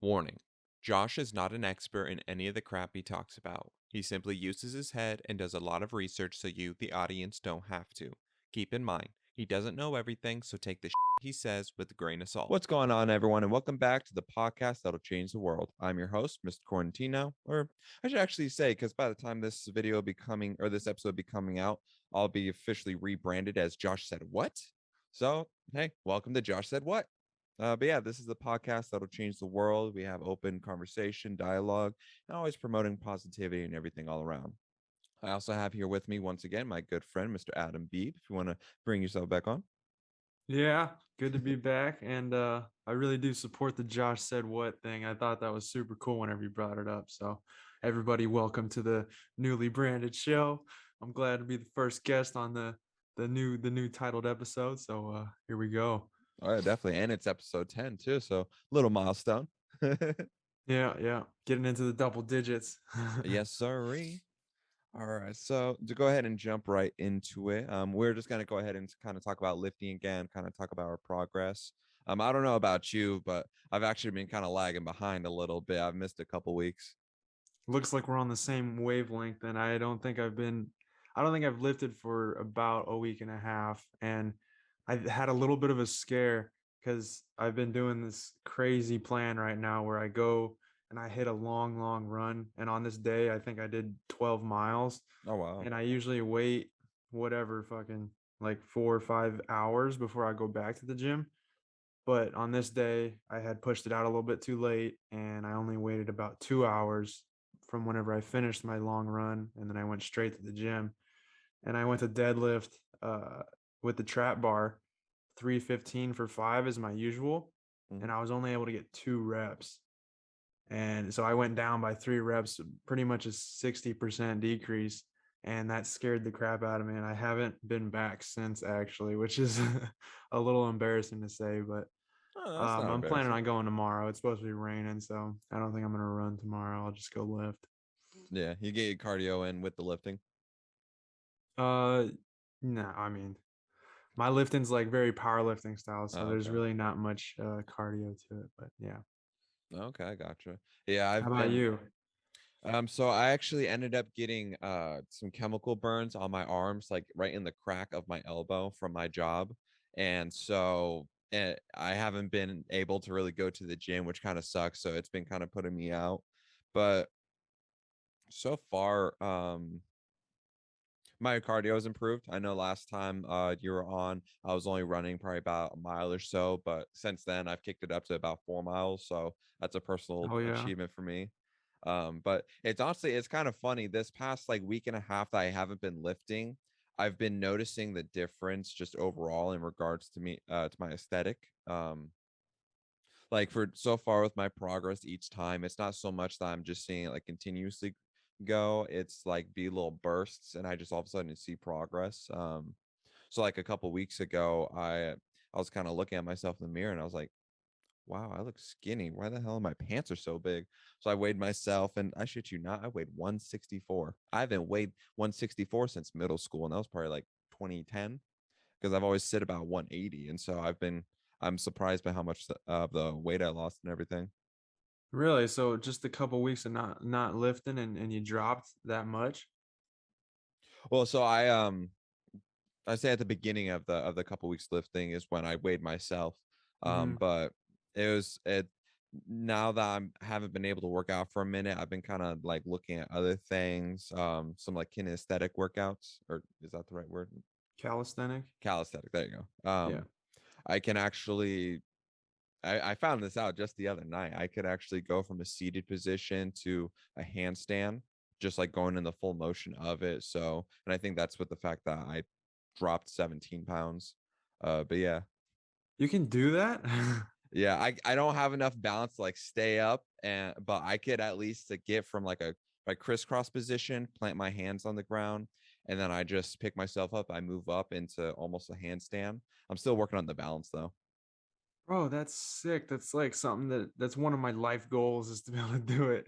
Warning: Josh is not an expert in any of the crap he talks about. He simply uses his head and does a lot of research so you, the audience, don't have to. Keep in mind, he doesn't know everything, so take the he says with a grain of salt. What's going on, everyone, and welcome back to the podcast that'll change the world. I'm your host, Mr. Quarantino, or I should actually say, because by the time this video will be coming, or this episode will be coming out, I'll be officially rebranded as Josh Said What? So, hey, welcome to Josh Said What? But yeah, this is the podcast that'll change the world. We have open conversation, dialogue, and always promoting positivity and everything all around. I also have here with me once again my good friend, Mr. Adam Beebe. If you want to bring yourself back on. Yeah, good to be back. And I really do support the Josh Said What thing. I thought that was super cool whenever you brought it up. So everybody, welcome to the newly branded show. I'm glad to be the first guest on the new titled episode. So here we go. Oh, yeah, definitely. And it's episode 10 too. So little milestone. Yeah. Getting into the double digits. Yes, sirree. All right, so to go ahead and jump right into it, we're just gonna go ahead and kind of talk about lifting again, kind of talk about our progress. I don't know about you, but I've actually been kind of lagging behind a little bit. I've missed a couple weeks. Looks like we're on the same wavelength, and I don't think I've lifted for about a week and a half, and I've had a little bit of a scare because I've been doing this crazy plan right now where I go and I hit a long run, and on this day I think I did 12 miles, Oh wow. and I usually wait whatever fucking like 4 or 5 hours before I go back to the gym. But on this day, I had pushed it out a little bit too late, and I only waited about 2 hours from whenever I finished my long run, and then I went straight to the gym. And I went to deadlift with the trap bar, 315 for 5 is my usual, and Mhm. I was only able to get 2 reps. And so I went down by 3 reps, pretty much a 60% decrease. And that scared the crap out of me. And I haven't been back since, actually, which is a little embarrassing to say, but Oh, that's not I'm planning embarrassing. on going tomorrow. It's supposed to be raining, so I don't think I'm gonna run tomorrow. I'll just go lift. Yeah, you get your cardio in with the lifting. Uh, no, I mean my lifting's like very powerlifting style, so Oh, there's okay. really not much cardio to it. But yeah, Okay, I gotcha. Yeah, how I've about been you? so I actually ended up getting some chemical burns on my arms, like right in the crack of my elbow from my job. And so I haven't been able to really go to the gym, which kind of sucks. So it's been kind of putting me out. But so far, my cardio has improved. I know last time you were on, I was only running probably about a mile or so, but since then I've kicked it up to about 4 miles. So that's a personal Oh yeah, achievement for me. But it's honestly it's kind of funny. This past like week and a half that I haven't been lifting, I've been noticing the difference just overall in regards to me to my aesthetic. Like for so far with my progress each time, it's not so much that I'm just seeing it like continuously go. It's like be little bursts, and I just all of a sudden see progress. So like a couple weeks ago, I was kind of looking at myself in the mirror, and I was like, wow, I look skinny. Why the hell my pants are so big? So I weighed myself, and I shit you not, I weighed 164. I haven't weighed 164 since middle school, and that was probably like 2010 because I've always sit about 180, and so I'm surprised by how much the weight I lost and everything. really? So just a couple weeks of not lifting, and you dropped that much? Well, so I say at the beginning of the couple weeks lifting is when I weighed myself. Mm-hmm. But it now that I haven't been able to work out for a minute, I've been kind of like looking at other things, some like kinesthetic workouts, or is that the right word? Calisthenic? Calisthenic. There you go. Yeah. I can actually I found this out just the other night. I could actually go from a seated position to a handstand, just like going in the full motion of it. So, and I think that's with the fact that I dropped 17 pounds. But yeah, You can do that? yeah, I don't have enough balance to like stay up, and but I could at least to get from like a my crisscross position, plant my hands on the ground, and then I just pick myself up. I move up into almost a handstand. I'm still working on the balance though. Bro, that's sick. That's like something that's one of my life goals is to be able to do it.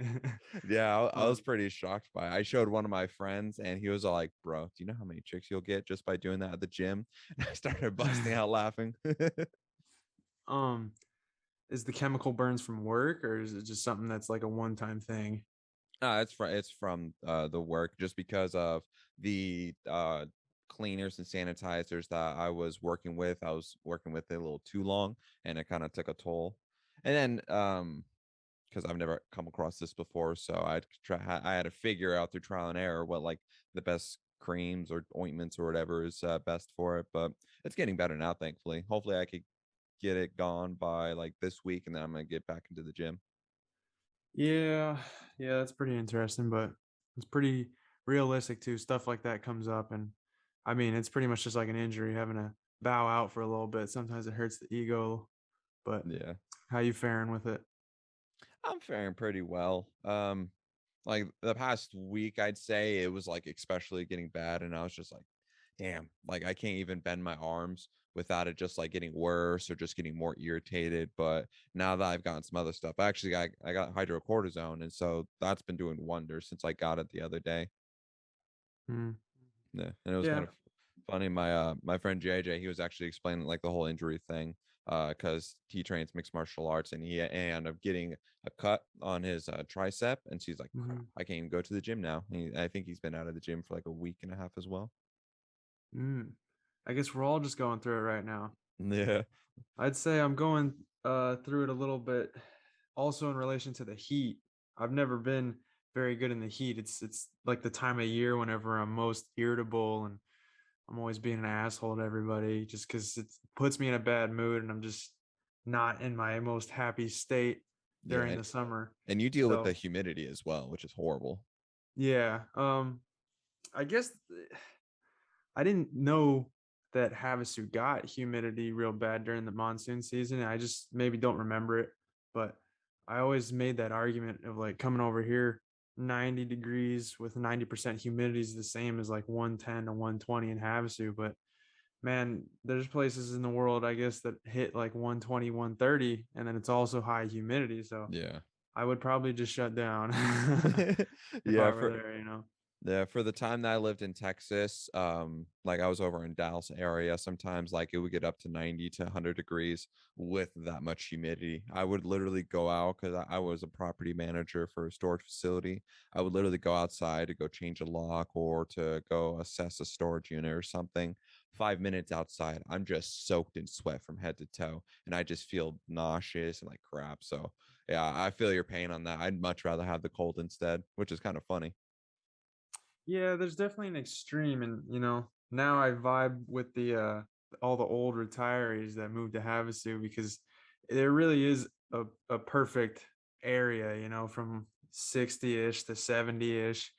Yeah, I was um, pretty shocked by it. I showed one of my friends, and he was all like, "Bro, do you know how many chicks you'll get just by doing that at the gym?" And I started busting out laughing. um, is the chemical burns from work, or is it just something that's like a one-time thing? It's from the work, just because of the cleaners and sanitizers that I was working with. I was working with it a little too long, and it kind of took a toll. And then because I've never come across this before, so I had to figure out through trial and error what like the best creams or ointments or whatever is best for it. But it's getting better now, thankfully. Hopefully, I could get it gone by like this week, and then I'm gonna get back into the gym. Yeah, yeah, that's pretty interesting, but it's pretty realistic too. Stuff like that comes up, and I mean, it's pretty much just like an injury, having to bow out for a little bit. Sometimes it hurts the ego, but Yeah. how you faring with it? I'm faring pretty well. Like the past week, I'd say it was like especially getting bad, and I was just like, damn, like I can't even bend my arms without it just like getting worse or just getting more irritated. But now that I've gotten some other stuff, I got hydrocortisone, and so that's been doing wonders since I got it the other day. Mm, Yeah, and it was kind yeah. of funny. My friend JJ, he was actually explaining like the whole injury thing, because he trains mixed martial arts, and he ended up getting a cut on his tricep, and she's like, crap, Mhm. I can't even go to the gym now. I think he's been out of the gym for like a week and a half as well. Mm. I guess we're all just going through it right now. Yeah, I'd say I'm going through it a little bit also in relation to the heat. I've never been very good in the heat. It's like the time of year whenever I'm most irritable and I'm always being an asshole to everybody just because it puts me in a bad mood and I'm just not in my most happy state yeah, during the summer. and you deal with the So humidity as well, which is horrible. yeah, I guess I didn't know that Havasu got humidity real bad during the monsoon season. I just maybe don't remember it, but I always made that argument of like coming over here 90 degrees with 90% humidity is the same as like 110 to 120 in Havasu. But man, there's places in the world, I guess, that hit like 120, 130, and then it's also high humidity. So Yeah, I would probably just shut down if yeah. I were For there, you know? Yeah, for the time that I lived in Texas, like I was over in Dallas area, sometimes like it would get up to 90 to 100 degrees with that much humidity. I would literally go out because I was a property manager for a storage facility. I would literally go outside to go change a lock or to go assess a storage unit or something. 5 minutes outside, I'm just soaked in sweat from head to toe, and I just feel nauseous and like crap. So, yeah, I feel your pain on that. I'd much rather have the cold instead, which is kind of funny. Yeah, there's definitely an extreme, and now I vibe with the all the old retirees that moved to Havasu because there really is a perfect area, from 60-ish to 70-ish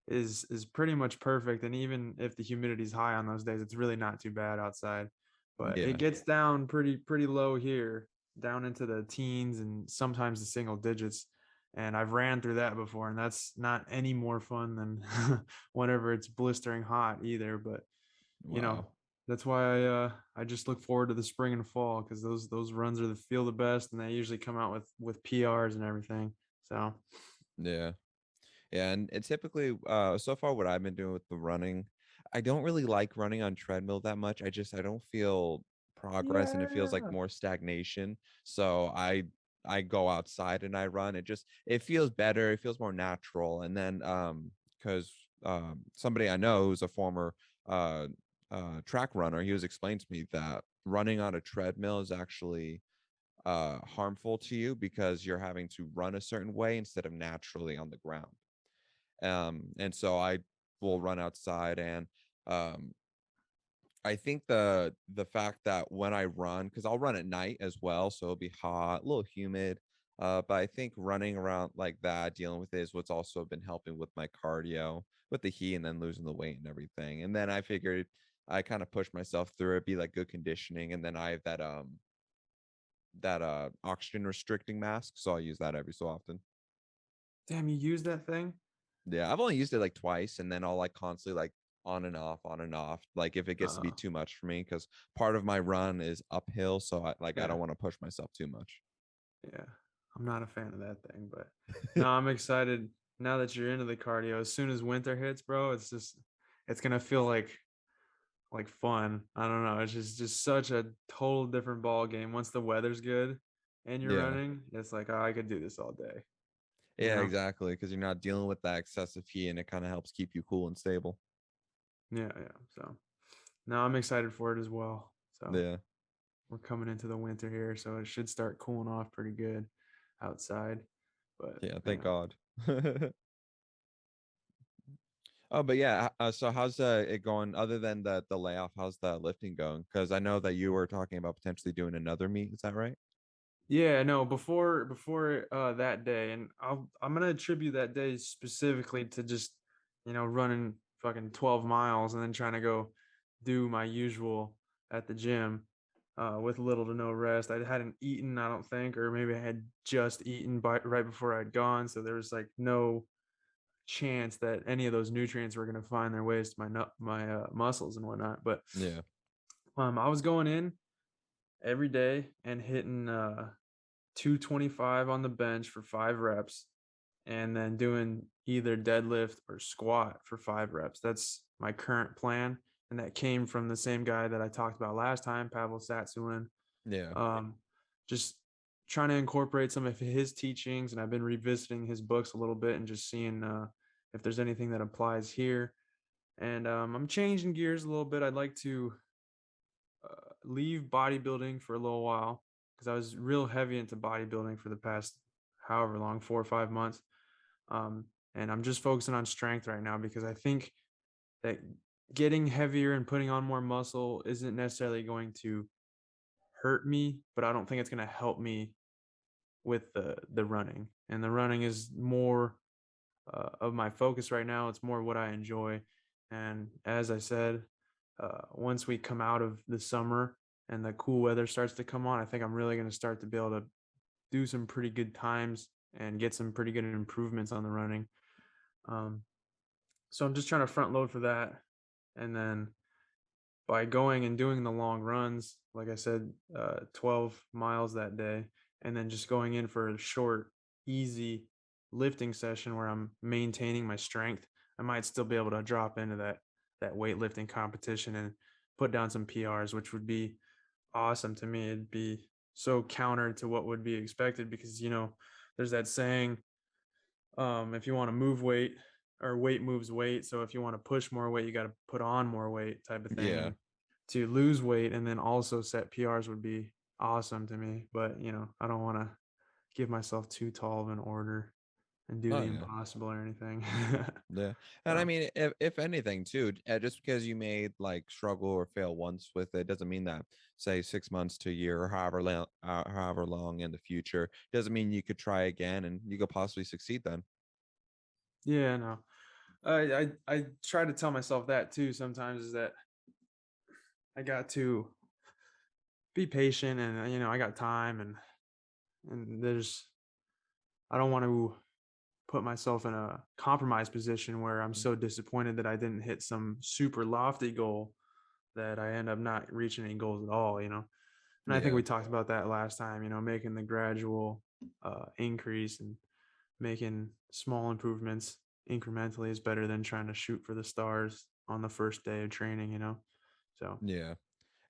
is pretty much perfect. And even if the humidity is high on those days, it's really not too bad outside. But it Yeah. gets down pretty low here, down into the teens and sometimes the single digits. And I've ran through that before, and that's not any more fun than whenever it's blistering hot either. But you know, Wow. that's why I just look forward to the spring and fall because those runs are the feel the best, and they usually come out with PRs and everything. So Yeah. Yeah, and it typically so far what I've been doing with the running, I don't really like running on treadmill that much. I don't feel progress, and it feels like yeah. more stagnation. So I go outside and I run. It feels better, it feels more natural. And then because somebody I know who's a former uh track runner, he was explaining to me that running on a treadmill is actually harmful to you because you're having to run a certain way instead of naturally on the ground. And so I will run outside, and um I think the fact that when I run, because I'll run at night as well, so it'll be hot, a little humid. But I think running around like that, dealing with it, is what's also been helping with my cardio, with the heat, and then losing the weight and everything. And then I figured I kind of push myself through it, be like good conditioning, and then I have that oxygen restricting mask, so I'll use that every so often. Damn, you use that thing? Yeah, I've only used it like twice, and then I'll like constantly like on and off, on and off. Like if it gets to be Oh, too much for me, because part of my run is uphill, so I yeah, don't want to push myself too much. yeah. I'm not a fan of that thing, but no, I'm excited now that you're into the cardio. As soon as winter hits, bro, it's gonna feel like fun. I don't know. It's just such a total different ball game once the weather's good. and you're Yeah. running, it's like, oh, I could do this all day, you Yeah, know? exactly. Because you're not dealing with that excessive heat and it kind of helps keep you cool and stable. Yeah, yeah. So now I'm excited for it as well. So Yeah. we're coming into the winter here, so it should start cooling off pretty good outside. But Yeah. Thank yeah. God. Oh, but yeah. So how's it going? Other than the layoff, how's the lifting going? Because I know that you were talking about potentially doing another meet. Is that right? Yeah, no, before that day, and I'm gonna attribute that day specifically to just, running fucking 12 miles and then trying to go do my usual at the gym with little to no rest. I hadn't eaten, I don't think, or maybe I had just eaten right before I'd gone, so there was like no chance that any of those nutrients were gonna find their ways to my muscles and whatnot. But Yeah. I was going in every day and hitting 225 on the bench for 5 reps, and then doing either deadlift or squat for 5 reps. That's my current plan. And that came from the same guy that I talked about last time, Pavel Satsulin. Yeah. Um, just trying to incorporate some of his teachings. And I've been revisiting his books a little bit and just seeing if there's anything that applies here. And I'm changing gears a little bit. I'd like to leave bodybuilding for a little while because I was real heavy into bodybuilding for the past however long, 4 or 5 months. Um, and I'm just focusing on strength right now because I think that getting heavier and putting on more muscle isn't necessarily going to hurt me, but I don't think it's going to help me with the running. And the running is more of my focus right now. It's more what I enjoy. And as I said, once we come out of the summer and the cool weather starts to come on, I think I'm really going to start to be able to do some pretty good times and get some pretty good improvements on the running. Um, so I'm just trying to front load for that. And then by going and doing the long runs, like I said, 12 miles that day, and then just going in for a short, easy lifting session where I'm maintaining my strength, I might still be able to drop into that weightlifting competition and put down some PRs, which would be awesome to me. It'd be so counter to what would be expected because there's that saying, if you want to move weight or weight moves weight. So if you want to push more weight, you got to put on more weight type of thing. Yeah. And to lose weight and then also set PRs would be awesome to me. But, I don't want to give myself too tall of an order and do Oh the yeah. impossible or anything. Yeah. And I So, mean, if anything, too, just because you made like struggle or fail once with it doesn't mean that, say, 6 months to a year or however long in the future doesn't mean you could try again and you could possibly succeed then. yeah, no. I try to tell myself that too sometimes is that I got to be patient and I got time and I don't want to put myself in a compromised position where I'm Mm. so disappointed that I didn't hit some super lofty goal that I end up not reaching any goals at all. And I think Yeah. we talked about that last time, making the gradual increase and making small improvements incrementally is better than trying to shoot for the stars on the first day of training. So, Yeah.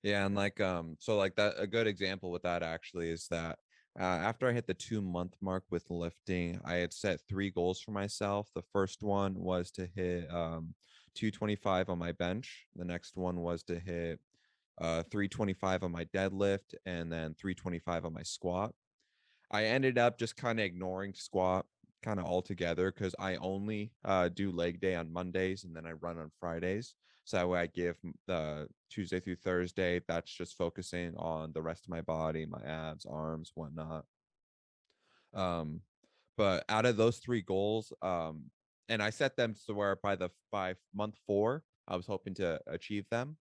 Yeah, and like so like that a good example with that actually is that after I hit the 2 month mark with lifting, I had set three goals for myself. The first one was to hit 225 on my bench. The next one was to hit 325 on my deadlift and then 325 on my squat. I ended up just kind of ignoring squat kind of altogether because I only do leg day on Mondays and then I run on Fridays. So that way I give the Tuesday through Thursday. That's just focusing on the rest of my body, my abs, arms, whatnot. Um, but out of those three goals, and I set them to where by month four, I was hoping to achieve them.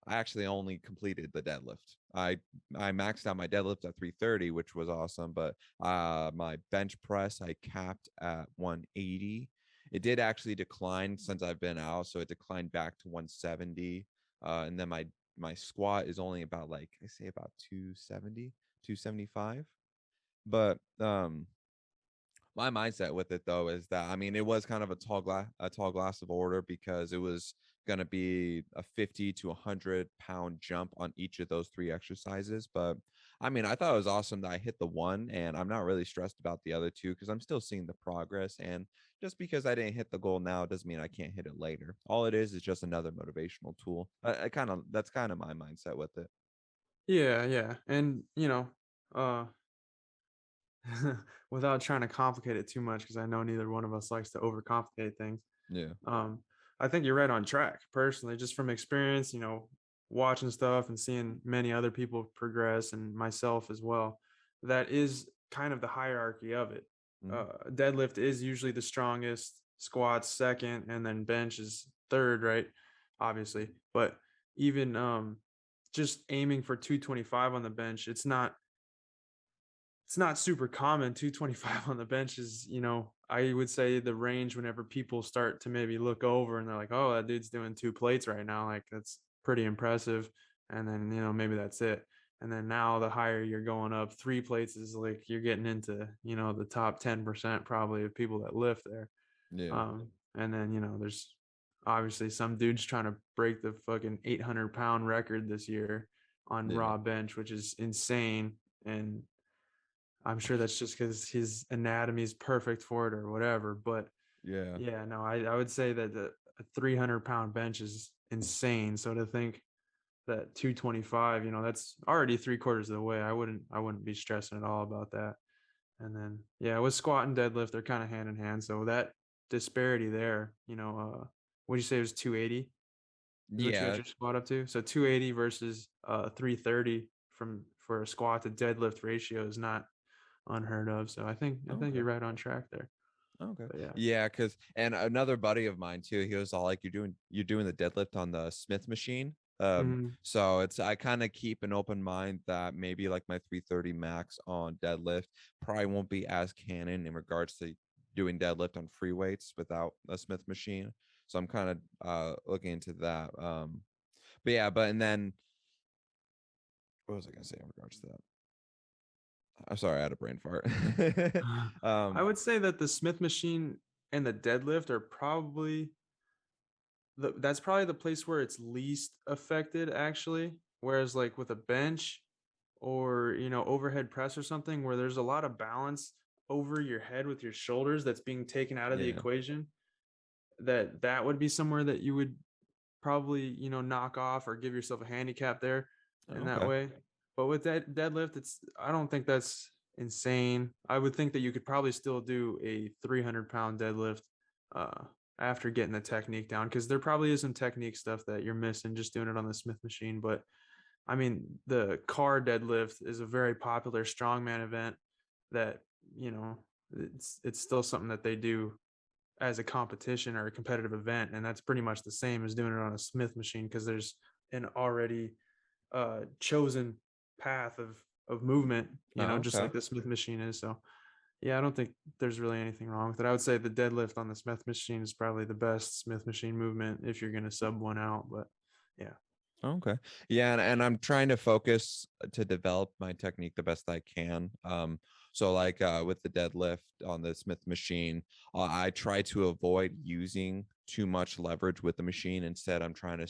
I actually only completed the deadlift. I maxed out my deadlift at 330, which was awesome, but my bench press I capped at 180. It did actually decline since I've been out, so it declined back to 170. And then my squat is only about like I say about 270, 275. But my mindset with it though is that I mean it was kind of a tall glass of order because it was going to be a 50 to 100 pound jump on each of those three exercises, but I mean, I thought it was awesome that I hit the one, and I'm not really stressed about the other two because I'm still seeing the progress. And just because I didn't hit the goal now doesn't mean I can't hit it later. All it is just another motivational tool. I kind of that's kind of my mindset with it. Yeah, yeah. And, uh without trying to complicate it too much, because I know neither one of us likes to overcomplicate things. Yeah, Um, I think you're right on track personally, just from experience, watching stuff and seeing many other people progress and myself as well. That is kind of the hierarchy of it. hmm Deadlift is usually the strongest, squats second, and then bench is third, right? Obviously. But even just aiming for 225 on the bench, it's not super common. 225 on the bench is, I would say the range whenever people start to maybe look over and they're like, oh, that dude's doing 2 plates right now. Like, that's pretty impressive. And then, maybe that's it. And then now the higher you're going up, 3 plates is like you're getting into, the top 10% probably of people that lift there. yeah, And then, there's obviously some dudes trying to break the fucking 800-pound record this year on yeah, raw bench, which is insane. And I'm sure that's just because his anatomy is perfect for it or whatever. But yeah. yeah, no, I would say that a 300-pound bench is insane. So to think that 225, that's already 3/4 of the way. I wouldn't be stressing at all about that. And then yeah, with squat and deadlift, they're kind of hand in hand. So that disparity there, what do you say it was 280 is what you got Yeah, your squat up to? So 280 versus 330 for a squat to deadlift ratio is not unheard of. So I think okay. you're right on track there. Okay. But yeah. Yeah, cause and another buddy of mine too, he was all like, you're doing the deadlift on the Smith machine." Mhm. So it's I kind of keep an open mind that maybe like my 330 max on deadlift probably won't be as canon in regards to doing deadlift on free weights without a Smith machine. So I'm kind of looking into that. But yeah, but and then what was I gonna say in regards to that? I'm sorry, I had a brain fart. I um, would say that the Smith machine and the deadlift are probably that's probably the place where it's least affected actually. Whereas like with a bench or overhead press or something where there's a lot of balance over your head with your shoulders that's being taken out of the yeah. equation, that would be somewhere that you would probably, knock off or give yourself a handicap there in that Okay. way. But with that deadlift, I don't think that's insane. I would think that you could probably still do a 300-pound deadlift uh, after getting the technique down because there probably is some technique stuff that you're missing just doing it on the Smith machine. But I mean, the car deadlift is a very popular strongman event that, you know, it's still something that they do as a competition or a competitive event, and that's pretty much the same as doing it on a Smith machine because there's an already chosen path of movement, Oh, just okay. like the Smith machine is. So yeah, I don't think there's really anything wrong with it. I would say the deadlift on the Smith machine is probably the best Smith machine movement if you're going to sub one out. But yeah. Okay. Yeah, and I'm trying to focus to develop my technique the best I can. So like with the deadlift on the Smith machine, I try to avoid using too much leverage with the machine. Instead, I'm trying to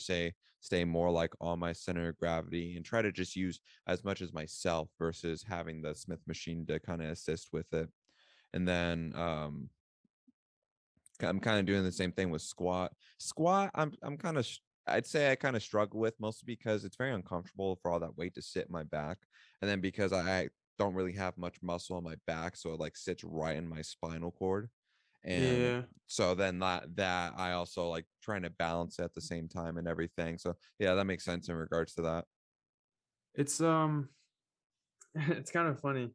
stay more like on my center of gravity and try to just use as much as myself versus having the Smith machine to kind of assist with it. And then I'm kind of doing the same thing with squat. Squat, I'm kind of I'd say I kind of struggle with mostly because it's very uncomfortable for all that weight to sit in my back, and then because I don't really have much muscle on my back, so it like sits right in my spinal cord, and Yeah. so then that I also like trying to balance it at the same time and everything. So yeah, that makes sense in regards to that. It's it's kind of funny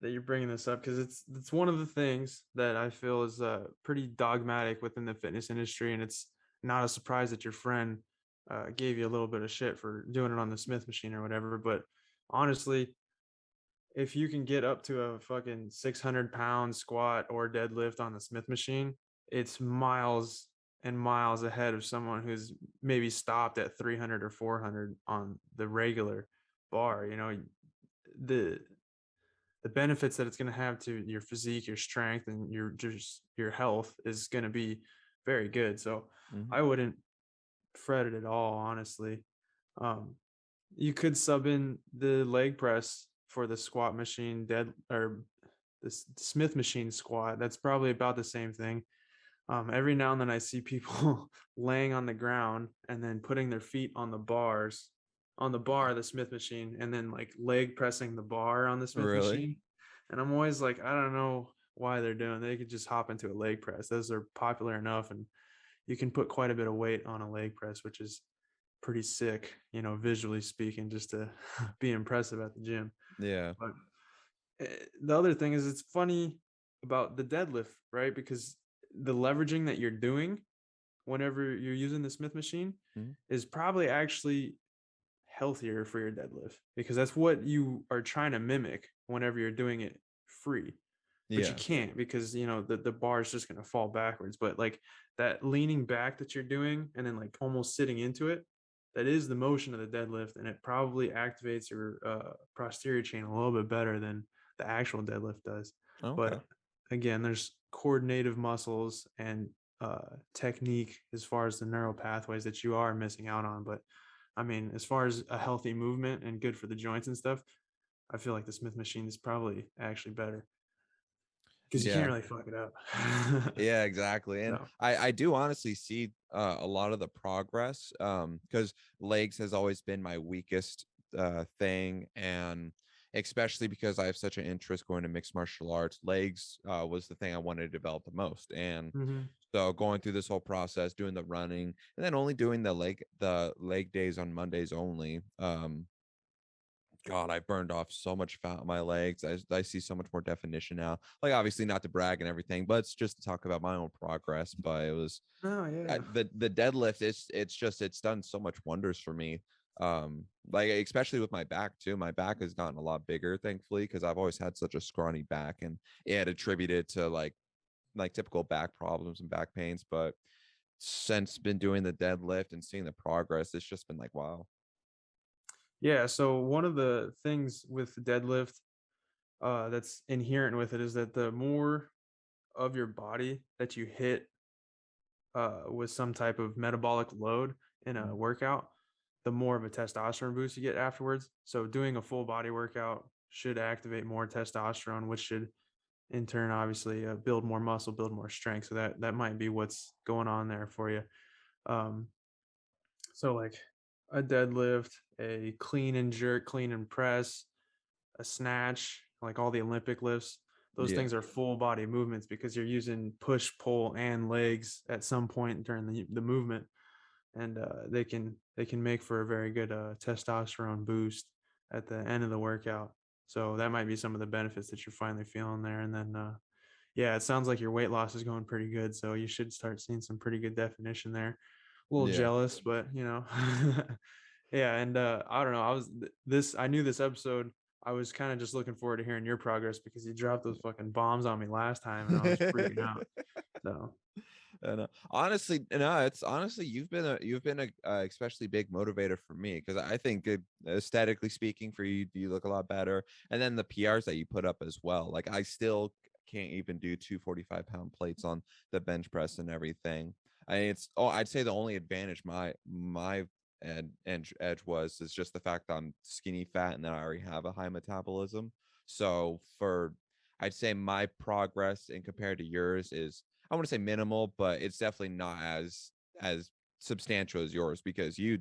that you're bringing this up because it's one of the things that I feel is pretty dogmatic within the fitness industry, and it's not a surprise that your friend gave you a little bit of shit for doing it on the Smith machine or whatever. But honestly, if you can get up to a fucking 600-pound squat or deadlift on the Smith machine, it's miles and miles ahead of someone who's maybe stopped at 300 or 400 on the regular bar. The the benefits that it's going to have to your physique, your strength, and your health is going to be very good. So Mhm. I wouldn't fret it at all, honestly. Um, you could sub in the leg press for the squat machine dead or this Smith machine squat. That's probably about the same thing. Every now and then I see people laying on the ground and then putting their feet on the bars on the bar of the Smith machine and then like leg pressing the bar on the Smith Really? machine. And I'm always like, I don't know why they're doing. They could just hop into a leg press. Those are popular enough, and you can put quite a bit of weight on a leg press, which is pretty sick, visually speaking, just to be impressive at the gym. Yeah. But the other thing is, it's funny about the deadlift, right? Because the leveraging that you're doing whenever you're using the Smith machine Mhm. is probably actually healthier for your deadlift because that's what you are trying to mimic whenever you're doing it free. But you Yeah. can't because the bar is just going to fall backwards. But like that leaning back that you're doing and then like almost sitting into it, that is the motion of the deadlift, and it probably activates your posterior chain a little bit better than the actual deadlift does. Okay. But again, there's coordinative muscles and technique as far as the neural pathways that you are missing out on. But I mean, as far as a healthy movement and good for the joints and stuff, I feel like the Smith machine is probably actually better because you can't Yeah. really fuck it up. Yeah, exactly. And So, I do honestly see a lot of the progress because legs has always been my weakest thing. And especially because I have such an interest going to mixed martial arts, legs was the thing I wanted to develop the most. And mhm. so going through this whole process, doing the running, and then only doing the leg days on Mondays only. God, I burned off so much fat on my legs. I see so much more definition now. Like, obviously, not to brag and everything, but it's just to talk about my own progress. But it was Oh yeah. the deadlift. It's done so much wonders for me. Like especially with my back too. My back has gotten a lot bigger, thankfully, because I've always had such a scrawny back, and it attributed to like typical back problems and back pains. But since been doing the deadlift and seeing the progress, it's just been like wow. Yeah. So one of the things with the deadlift that's inherent with it is that the more of your body that you hit with some type of metabolic load in a Mhm. workout, the more of a testosterone boost you get afterwards. So doing a full body workout should activate more testosterone, which should in turn obviously build more muscle, build more strength. So that might be what's going on there for you. Um, so like a deadlift, a clean and jerk, clean and press, a snatch, like all the Olympic lifts. Those Yeah. things are full body movements because you're using push, pull, and legs at some point during the movement, and they can make for a very good testosterone boost at the end of the workout. So that might be some of the benefits that you're finally feeling there. And then yeah, it sounds like your weight loss is going pretty good, so you should start seeing some pretty good definition there. A little Yeah. jealous, but yeah. And I don't know. I knew this episode. I was kind of just looking forward to hearing your progress because you dropped those fucking bombs on me last time, and I was freaking out. So And honestly, no, it's honestly you've been a especially big motivator for me because I think aesthetically speaking, for you, you look a lot better, and then the PRs that you put up as well. Like I still can't even do 245-pound plates on the bench press and everything. I'd say the only advantage my edge was is just the fact that I'm skinny fat and that I already have a high metabolism. So for I'd say my progress in compared to yours is I want to say minimal, but it's definitely not as substantial as yours because you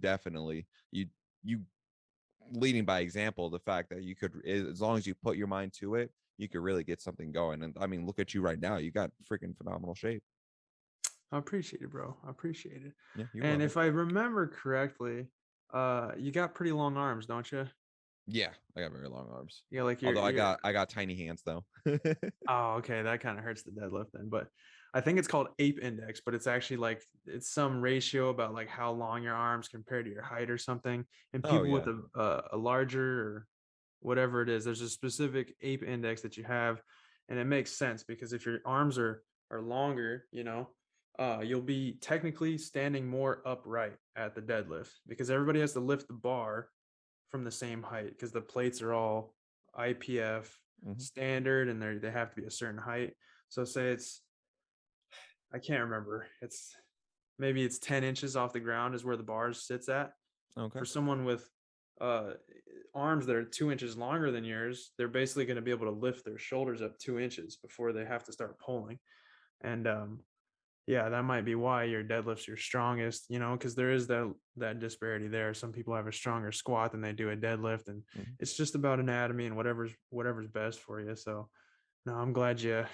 leading by example, the fact that you could as long as you put your mind to it, you could really get something going. And I mean, look at you right now. You got freaking phenomenal shape. I appreciate it, bro. I appreciate it. Yeah, you're And welcome. if I remember correctly, you got pretty long arms, don't you? Yeah, I got very long arms. Yeah, like Although I you're got I got tiny hands though. oh, okay, that kind of hurts the deadlift then. But I think it's called ape index, but it's actually like it's some ratio about like how long your arms compared to your height or something. And Oh people with yeah. a larger or whatever it is, there's a specific ape index that you have, and it makes sense because if your arms are longer, you'll be technically standing more upright at the deadlift because everybody has to lift the bar from the same height because the plates are all IPF Hmm. standard and they have to be a certain height. So say it's I can't remember. Maybe it's 10 inches off the ground is where the bars sits at. Okay. For someone with uh, arms that are 2 inches longer than yours, they're basically going to be able to lift their shoulders up 2 inches before they have to start pulling. And yeah, that might be why your deadlift's your strongest, because there is that disparity there. Some people have a stronger squat than they do a deadlift, and Mhm. it's just about anatomy and whatever's best for you. So no, I'm glad you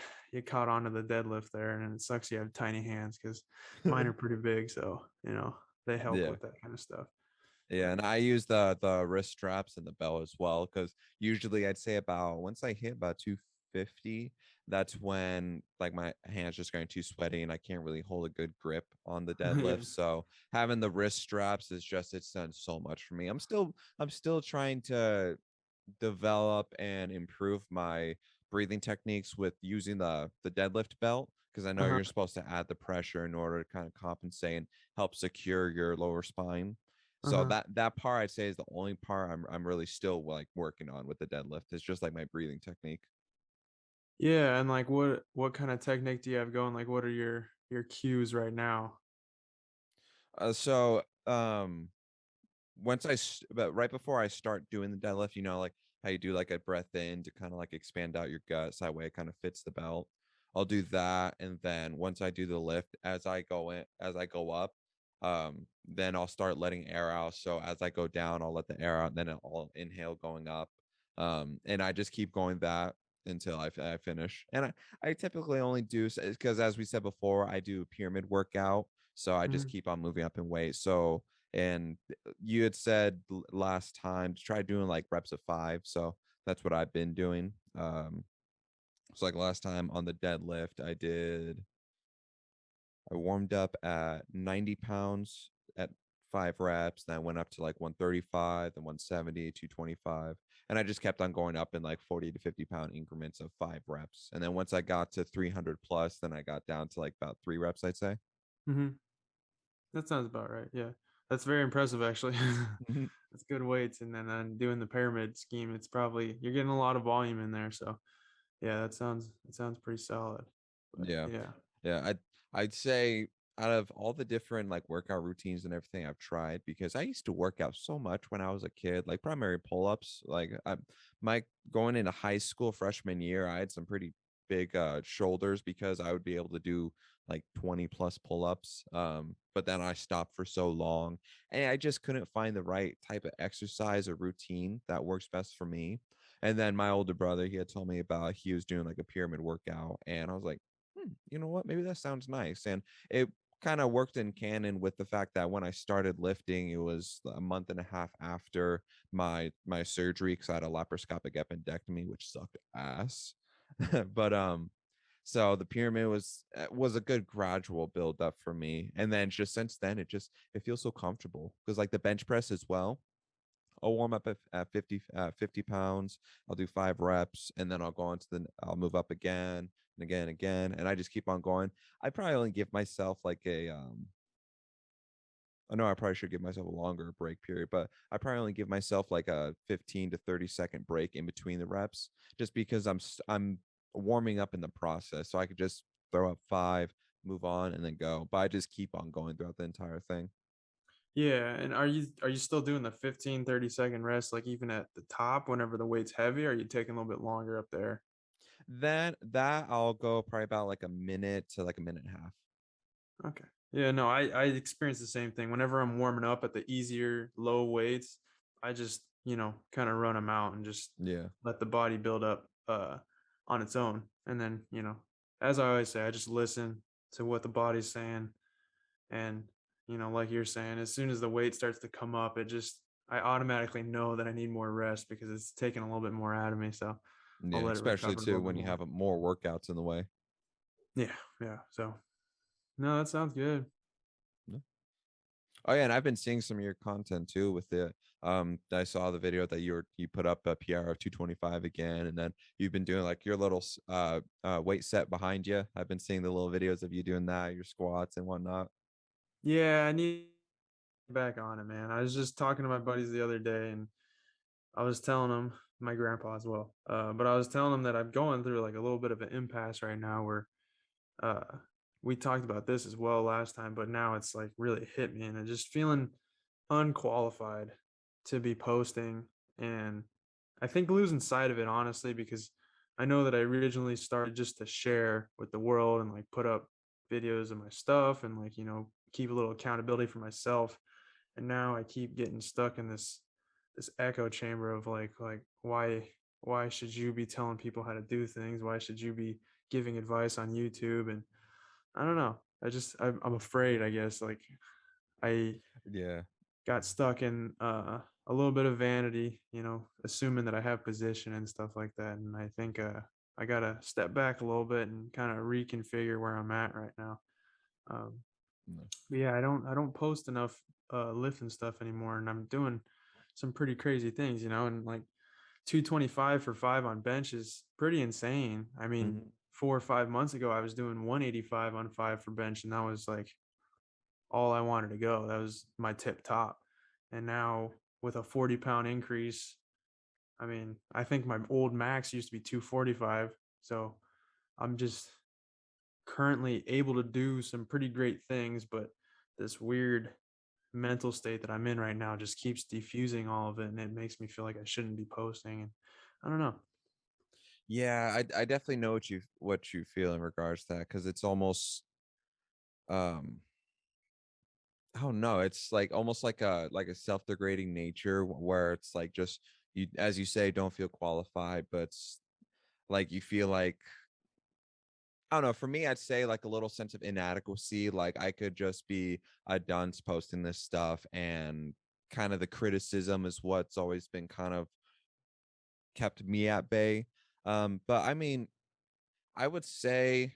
caught on to the deadlift there, and it sucks you have tiny hands because mine are pretty big, so they help Yeah. with that kind of stuff. Yeah, But and I use the wrist straps and the belt as well because usually I'd say about once I hit about 250, that's when like my hands just getting too sweaty and I can't really hold a good grip on the yeah, deadlift. So having the wrist straps is just it's done so much for me. I'm still trying to develop and improve my breathing techniques with using the deadlift belt because I know uh-huh, you're supposed to add the pressure in order to kind of compensate and help secure your lower spine. So uh-huh. that part I'd say is the only part I'm really still like working on with the deadlift. It's just like my breathing technique. Yeah, and like what kind of technique do you have going? Like what are your cues right now? So but right before I start doing the deadlift, like how you do like a breath in to kind of like expand out your gut, so that way it kind of fits the belt. I'll do that, and then once I do the lift, as I go up, then I'll start letting air out. So as I go down, I'll let the air out, and then I'll inhale going up, and I just keep going that until I finish. And I typically only do because as we said before, I do pyramid workout, so I just Mhm. keep on moving up in weight. So and you had said last time to try doing like reps of 5, so that's what I've been doing. So like last time on the deadlift, I warmed up at 90 pounds at 5 reps, then I went up to like 135, then 170, 225, and I just kept on going up in like 40 to 50 pound increments of 5 reps. And then once I got to 300 plus, then I got down to like about 3 reps, I'd say. Mhm. That sounds about right. Yeah. That's very impressive actually. That's good weights, and then doing the pyramid scheme, it's probably you're getting a lot of volume in there, so yeah, that sounds pretty solid. But Yeah. yeah. Yeah, I'd say out of all the different like workout routines and everything I've tried, because I used to work out so much when I was a kid, like primary pull-ups. Like my going into high school freshman year, I had some pretty big shoulders because I would be able to do like 20 plus pull-ups. But then I stopped for so long and I just couldn't find the right type of exercise or routine that works best for me. And then my older brother, he had told me about he was doing like a pyramid workout, and I was like, you know what? Maybe that sounds nice. And it kind of worked in canon with the fact that when I started lifting, it was a month and a half after my surgery because I had a laparoscopic appendectomy, which sucked ass. But so the pyramid was a good gradual build up for me. And then just since then, it feels so comfortable because like the bench press as well. I'll warm up at 50 pounds. I'll do 5 reps, and then I'll move up again and again and again. And I just keep on going. I probably only give myself like I know I probably should give myself a longer break period, but I probably only give myself like a 15 to 30-second break in between the reps just because I'm warming up in the process. So I could just throw up 5, move on, and then go. But I just keep on going throughout the entire thing. Yeah, and are you still doing the 15-30 second rest like even at the top whenever the weight's heavy, or are you taking a little bit longer up there? Then that I'll go probably about like a minute to like a minute and a half. Okay. Yeah, no, I experience the same thing. Whenever I'm warming up at the easier low weights, I just, kind of run them out and just Yeah. let the body build up on its own. And then, as I always say, I just listen to what the body's saying. And, like you're saying, as soon as the weight starts to come up, I automatically know that I need more rest because it's taking a little bit more out of me. So I'll Yeah, let it especially recover a too little bit when you more. have more workouts in the way. Yeah. Yeah. So, no, that sounds good. Yeah. Oh yeah, and I've been seeing some of your content too with the I saw the video that you put up a PR of 225 again, and then you've been doing like your little weight set behind you. I've been seeing the little videos of you doing that, your squats and whatnot. Yeah. I need back on it, man. I was just talking to my buddies the other day, and I was telling them, my grandpa as well, but I was telling them that I'm going through like a little bit of an impasse right now where uh, we talked about this as well last time, but now it's like really hit me, and I'm just feeling unqualified. to be posting, and I think losing sight of it, honestly, because I know that I originally started just to share with the world and like put up videos of my stuff and like, keep a little accountability for myself. And now I keep getting stuck in this echo chamber of like why should you be telling people how to do things? Why should you be giving advice on YouTube? And I don't know. I'm afraid, I guess. Like I Yeah. got stuck in a little bit of vanity, assuming that I have position and stuff like that. And I think I gotta step back a little bit and kind of reconfigure where I'm at right now. Um, No. but yeah, I don't post enough lifting stuff anymore, and I'm doing some pretty crazy things, and like 225 for 5 on bench is pretty insane. I mean, Mhm. 4 or 5 months ago, I was doing 185 on 5 for bench, and that was like all I wanted to go. That was my tip top. And now with a 40-pound increase, I mean, I think my old max used to be 245. So I'm just currently able to do some pretty great things, but this weird mental state that I'm in right now just keeps diffusing all of it, and it makes me feel like I shouldn't be posting. And I don't know. Yeah, I definitely know what you feel in regards to that, because it's almost um I don't know, it's like almost like a self-degrading nature where it's like just you, as you say, don't feel qualified, but it's like you feel like, I don't know, for me I'd say like a little sense of inadequacy, like I could just be a dunce posting this stuff, and kind of the criticism is what's always been kind of kept me at bay. But I mean, I would say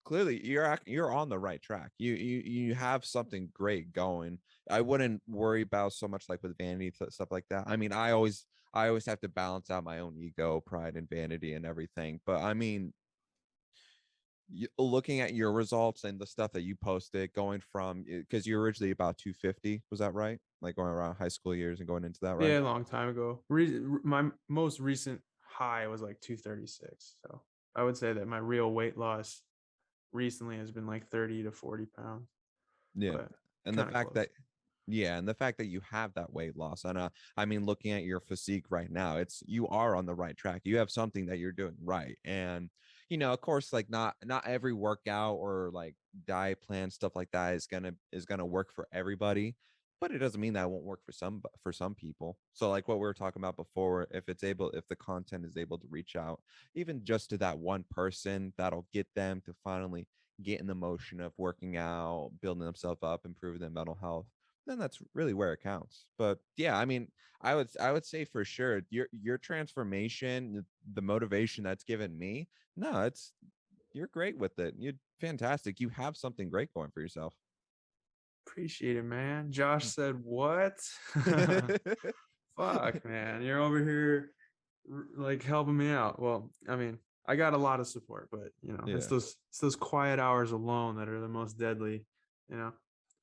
clearly you're on the right track. You have something great going. I wouldn't worry about so much like with vanity stuff like that. I mean, I always have to balance out my own ego, pride, and vanity and everything. But I mean, looking at your results and the stuff that you posted, going from, because you're originally about 250, was that right? Like going around high school years and going into that, right? Yeah, a long time ago. My most recent high was like 236. So I would say that my real weight loss recently has been like 30 to 40 pounds, Yeah. but And the kind of fact close. that yeah, and the fact that you have that weight loss, and I mean, looking at your physique right now, it's you are on the right track. You have something that you're doing right, and of course, like not every workout or like diet plan stuff like that is gonna work for everybody, but it doesn't mean that it won't work for some people. So, like what we were talking about before, if the content is able to reach out, even just to that one person, that'll get them to finally get in the motion of working out, building themselves up, improving their mental health, then that's really where it counts. But yeah, I mean, I would say for sure your transformation, the motivation that's given me, no, it's you're great with it. You're fantastic. You have something great going for yourself. Appreciate it, man. Josh said, "What?" Fuck, man. You're over here like helping me out. Well, I mean, I got a lot of support, but it's Yeah. those quiet hours alone that are the most deadly, you know.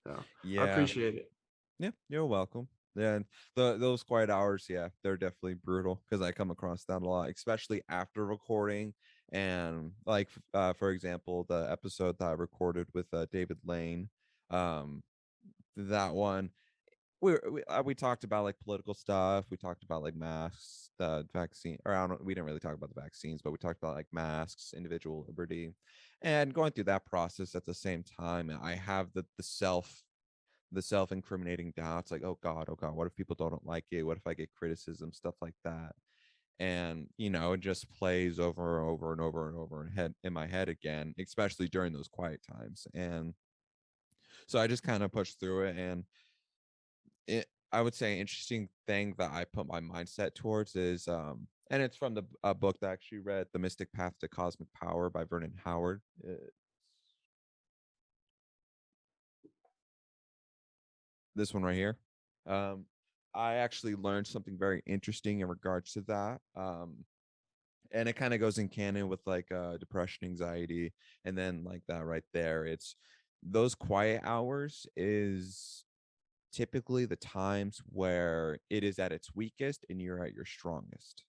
So I Yeah. appreciate it. Yeah, you're welcome. Yeah, and those quiet hours, yeah, they're definitely brutal because I come across that a lot, especially after recording. And like, for example, the episode that I recorded with David Lane, um, that one we talked about like political stuff. We talked about like masks, the vaccine, or I don't, we didn't really talk about the vaccines, but we talked about like masks, individual liberty, and going through that process at the same time. I have the self-incriminating doubts, like, oh god, what if people don't like it, what if I get criticism, stuff like that. And it just plays over and over and over and over in my head again, especially during those quiet times. And so I just kind of push through it. And I would say interesting thing that I put my mindset towards is and it's from the book that I actually read, The Mystic Path to Cosmic Power by Vernon Howard. This one right here. Um, I actually learned something very interesting in regards to that. And it kind of goes in canon with like depression, anxiety, and then like that right there. It's those quiet hours is typically the times where it is at its weakest and you're at your strongest,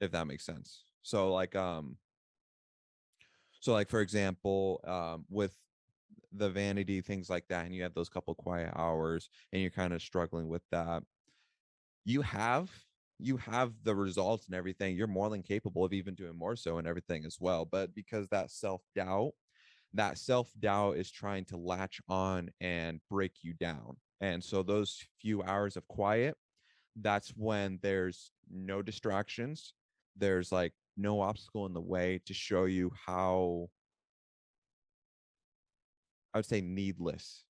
if that makes sense. So like for example, with the vanity, things like that, and you have those couple quiet hours and you're kind of struggling with that, you have you have the results and everything. You're more than capable of even doing more so and everything as well. But because that self doubt is trying to latch on and break you down. And so those few hours of quiet, that's when there's no distractions. There's like no obstacle in the way to show you how, I would say, needless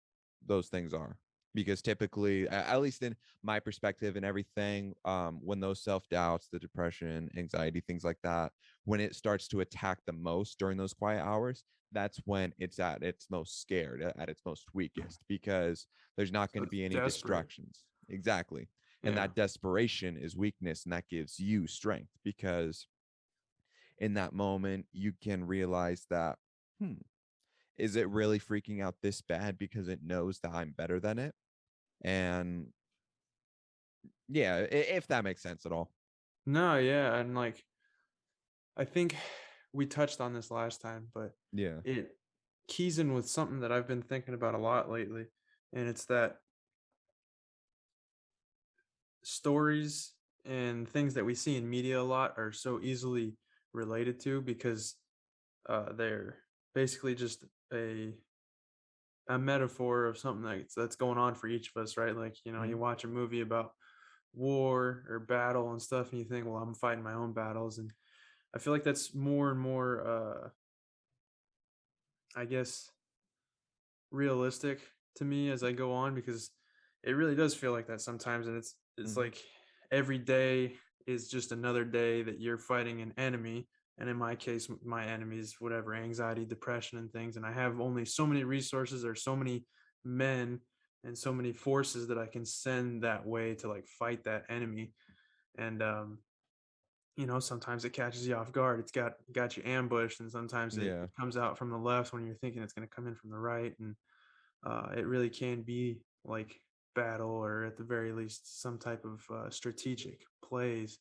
those things are. Because typically, at least in my perspective and everything, when those self doubts, the depression, anxiety, things like that, when it starts to attack the most during those quiet hours, that's when it's at its most scared, at its most weakest, because there's not So going to it's be any desperate. distractions. Exactly. And Yeah. that desperation is weakness, and that gives you strength because in that moment, you can realize that, hmm, is it really freaking out this bad because it knows that I'm better than it? And yeah, if that makes sense at all. No, yeah, and like I think we touched on this last time, but Yeah. it keys in with something that I've been thinking about a lot lately, and it's that stories and things that we see in media a lot are so easily related to because they're basically just a a metaphor of something that's going on for each of us, right? Like, you know, you Mhm. watch a movie about war or battle and stuff, and you think, well, I'm fighting my own battles. And I feel like that's more and more, I guess, realistic to me as I go on because it really does feel like that sometimes. And it's Mhm. like every day is just another day that you're fighting an enemy. And in my case, my enemies, whatever, anxiety, depression, and things. And I have only so many resources or so many men and so many forces that I can send that way to like fight that enemy. And you know, sometimes it catches you off guard. It's got you ambushed, and sometimes Yeah. it comes out from the left when you're thinking it's going to come in from the right. And it really can be like battle, or at the very least, some type of strategic plays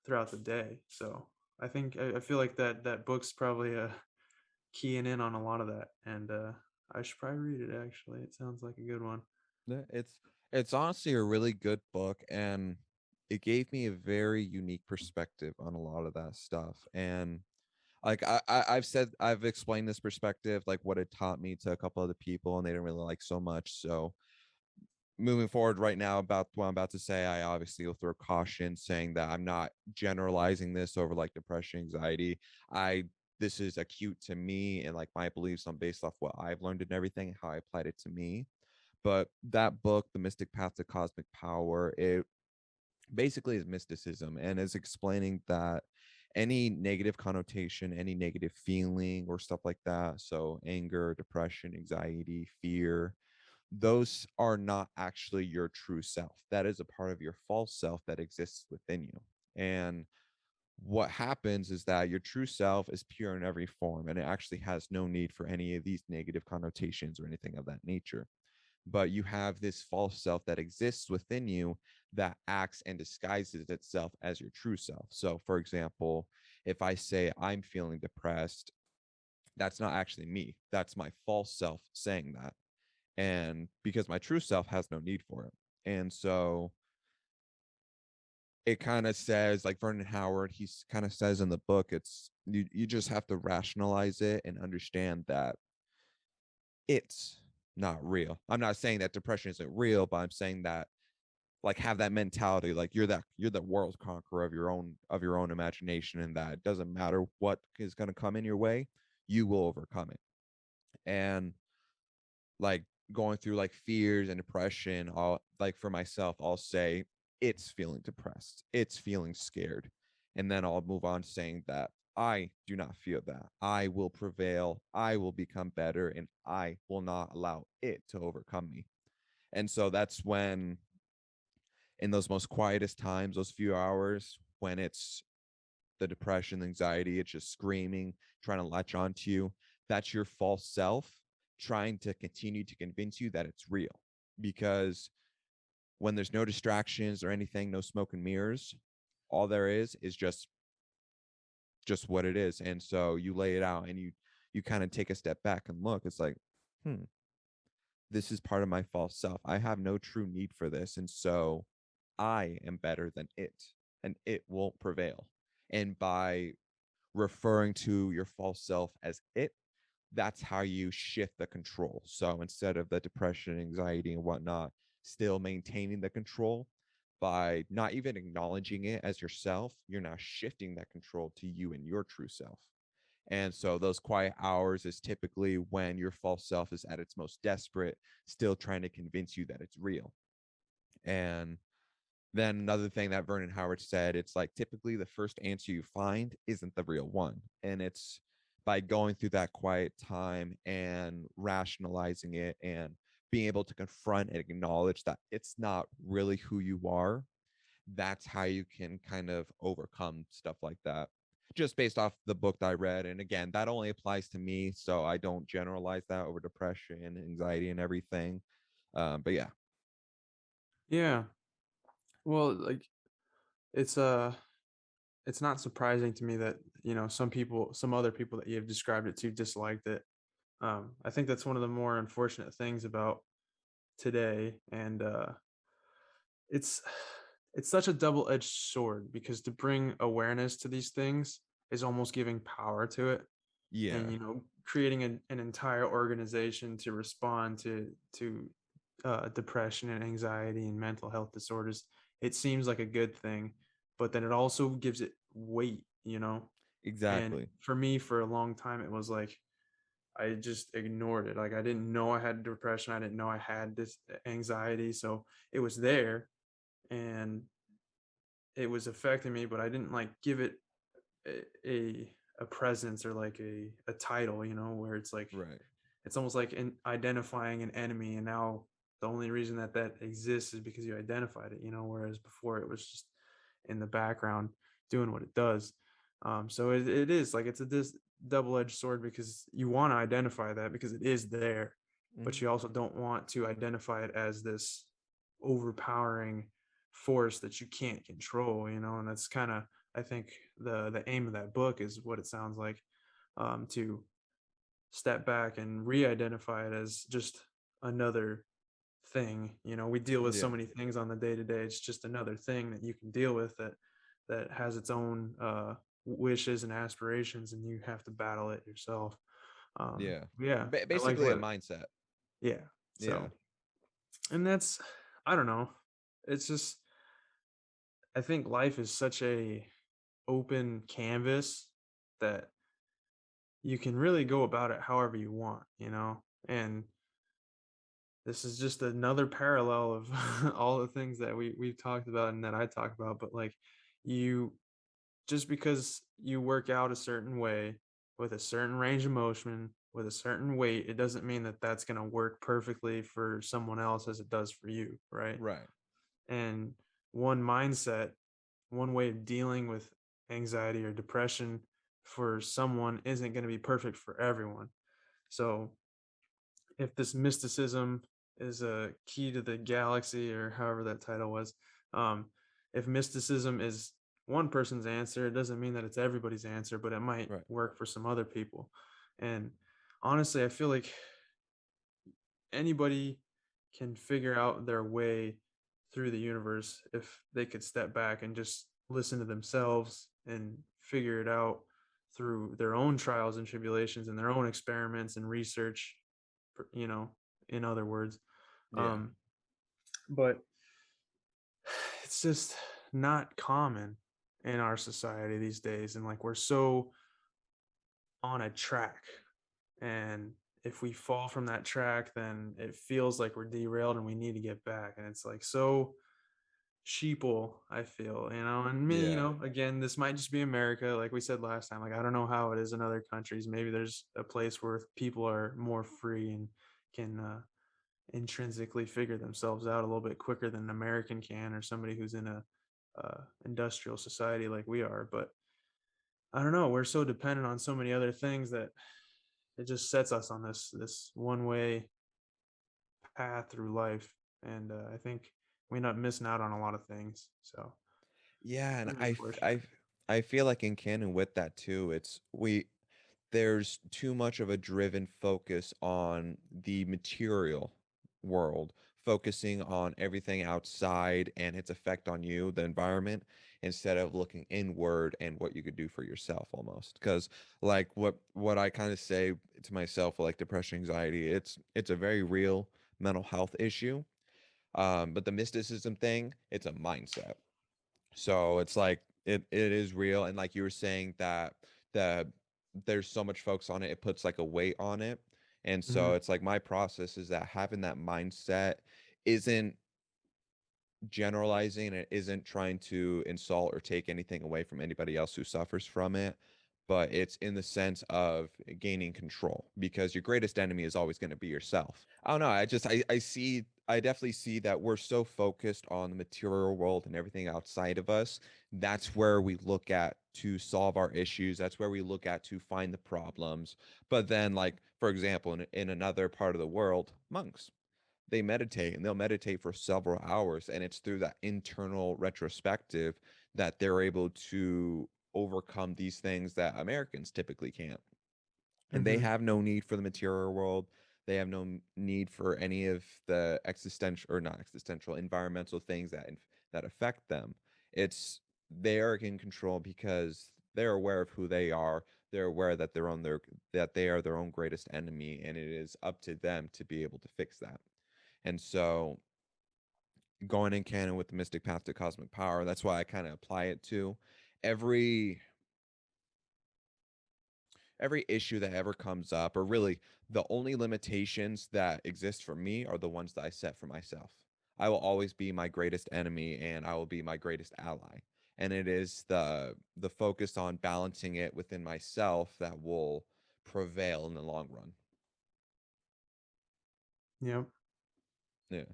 throughout the day. So I feel like that book's probably keying in on a lot of that, and I should probably read it. Actually, it sounds like a good one. Yeah, it's honestly a really good book, and it gave me a very unique perspective on a lot of that stuff. And like I've explained this perspective, like what it taught me, to a couple other people, and they didn't really like so much. So moving forward right now about what I'm about to say, I obviously will throw caution saying that I'm not generalizing this over like depression, anxiety. I This is acute to me and like my beliefs on based off what I've learned and everything, how I applied it to me. But that book, The Mystic Path to Cosmic Power, it basically is mysticism and is explaining that any negative connotation, any negative feeling or stuff like that, so anger, depression, anxiety, fear, those are not actually your true self. That is a part of your false self that exists within you. And what happens is that your true self is pure in every form and it actually has no need for any of these negative connotations or anything of that nature. But you have this false self that exists within you that acts and disguises itself as your true self. So, for example, if I say I'm feeling depressed, that's not actually me. That's my false self saying that. And because my true self has no need for it. And so it kind of says, like Vernon Howard, he's kind of says in the book, it's you just have to rationalize it and understand that it's not real. I'm not saying that depression isn't real, but I'm saying that like have that mentality, like you're the world conqueror of your own imagination, and that it doesn't matter what is going to come in your way, you will overcome it. And like going through like fears and depression, I'll like for myself, I'll say it's feeling depressed, it's feeling scared. And then I'll move on saying that I do not feel that. I will prevail. I will become better and I will not allow it to overcome me. And so that's when, in those most quietest times, those few hours when it's the depression, the anxiety, it's just screaming, trying to latch onto you. That's your false self trying to continue to convince you that it's real. Because when there's no distractions or anything, no smoke and mirrors, all there is just what it is. And so you lay it out and you kind of take a step back and look. It's like, hmm, this is part of my false self. I have no true need for this. And so I am better than it, and it won't prevail. And by referring to your false self as it, that's how you shift the control. So instead of the depression, anxiety, and whatnot, still maintaining the control by not even acknowledging it as yourself, you're now shifting that control to you and your true self. And so those quiet hours is typically when your false self is at its most desperate, still trying to convince you that it's real. And then another thing that Vernon Howard said, it's like typically the first answer you find isn't the real one. And it's by going through that quiet time and rationalizing it and being able to confront and acknowledge that it's not really who you are, that's how you can kind of overcome stuff like that. Just based off the book that I read. And again, that only applies to me. So I don't generalize that over depression, anxiety, and everything. But yeah, Yeah. Well, like it's it's not surprising to me that, some other people that you have described it to disliked it. I think that's one of the more unfortunate things about today, and it's it's such a double-edged sword because to bring awareness to these things is almost giving power to it, and yeah, creating an entire organization to respond to depression and anxiety and mental health disorders. It seems like a good thing, but then it also gives it weight. And exactly. for me, for a long time, it was like I just ignored it. Like I didn't know I had depression. I didn't know I had this anxiety. So it was there and it was affecting me, but I didn't like give it a a presence or like a title, where it's like Right. it's almost like identifying an enemy, and now the only reason that that exists is because you identified it, whereas before it was just in the background doing what it does. So it is like it's a double-edged sword because you want to identify that because it is there, but Mhm. you also don't want to identify it as this overpowering force that you can't control, and that's kind of, I think, the aim of that book is what it sounds like, to step back and re-identify it as just another thing. We deal with so Yeah. many things on the day to day. It's just another thing that you can deal with that has its own wishes and aspirations, and you have to battle it yourself. Yeah. Yeah, I liked Basically a what. mindset. Yeah. Yeah. So, and that's, I don't know. It's just, I think life is such a open canvas that you can really go about it however you want. And this is just another parallel of all the things that we've talked about and that I talk about. But like, you just because you work out a certain way with a certain range of motion with a certain weight, it doesn't mean that that's going to work perfectly for someone else as it does for you, right? Right. And one mindset, one way of dealing with anxiety or depression for someone isn't going to be perfect for everyone. So if this mysticism is a key to the galaxy, or however that title was, um, if mysticism is one person's answer, it doesn't mean that it's everybody's answer, but it might Right. work for some other people. And honestly, I feel like anybody can figure out their way through the universe if they could step back and just listen to themselves and figure it out through their own trials and tribulations and their own experiments and research, you know, in other words. Yeah. Um, but it's just not common in our society these days. And like we're so on a track. And if we fall from that track, then it feels like we're derailed and we need to get back. And it's like so sheeple, I feel, and me, Yeah. again, this might just be America. Like we said last time, like I don't know how it is in other countries. Maybe there's a place where people are more free and can intrinsically figure themselves out a little bit quicker than an American can, or somebody who's in a industrial society like we are. But I don't know. We're so dependent on so many other things that it just sets us on this one way path through life, and I think we end up missing out on a lot of things. So Yeah, and pretty unfortunate. I feel like in canon with that too, it's there's too much of a driven focus on the material world, focusing on everything outside and its effect on you, the environment, instead of looking inward and what you could do for yourself almost. Because like what I kind of say to myself, like depression, anxiety, it's a very real mental health issue. But the mysticism thing, it's a mindset. So it's like it is real, and like you were saying that the there's so much focus on it, it puts like a weight on it. And so Mhm, it's like my process is that having that mindset isn't generalizing, it isn't trying to insult or take anything away from anybody else who suffers from it, but it's in the sense of gaining control because your greatest enemy is always going to be yourself. I don't know. I definitely see that we're so focused on the material world and everything outside of us. That's where we look at to solve our issues. That's where we look at to find the problems. But then, like, for example, in another part of the world, monks, they meditate and they'll meditate for several hours. And it's through that internal retrospective that they're able to overcome these things that Americans typically can't. And they mhm, have no need for the material world. They have no need for any of the existential or not existential environmental things that affect them. It's they are in control because they're aware of who they are. They're aware that they are their own greatest enemy, and it is up to them to be able to fix that. And so going in canon with the mystic path to cosmic power, that's why I kind of apply it to every every issue that ever comes up, or really the only limitations that exist for me are the ones that I set for myself. I will always be my greatest enemy and I will be my greatest ally. And it is the focus on balancing it within myself that will prevail in the long run. yep. Yeah.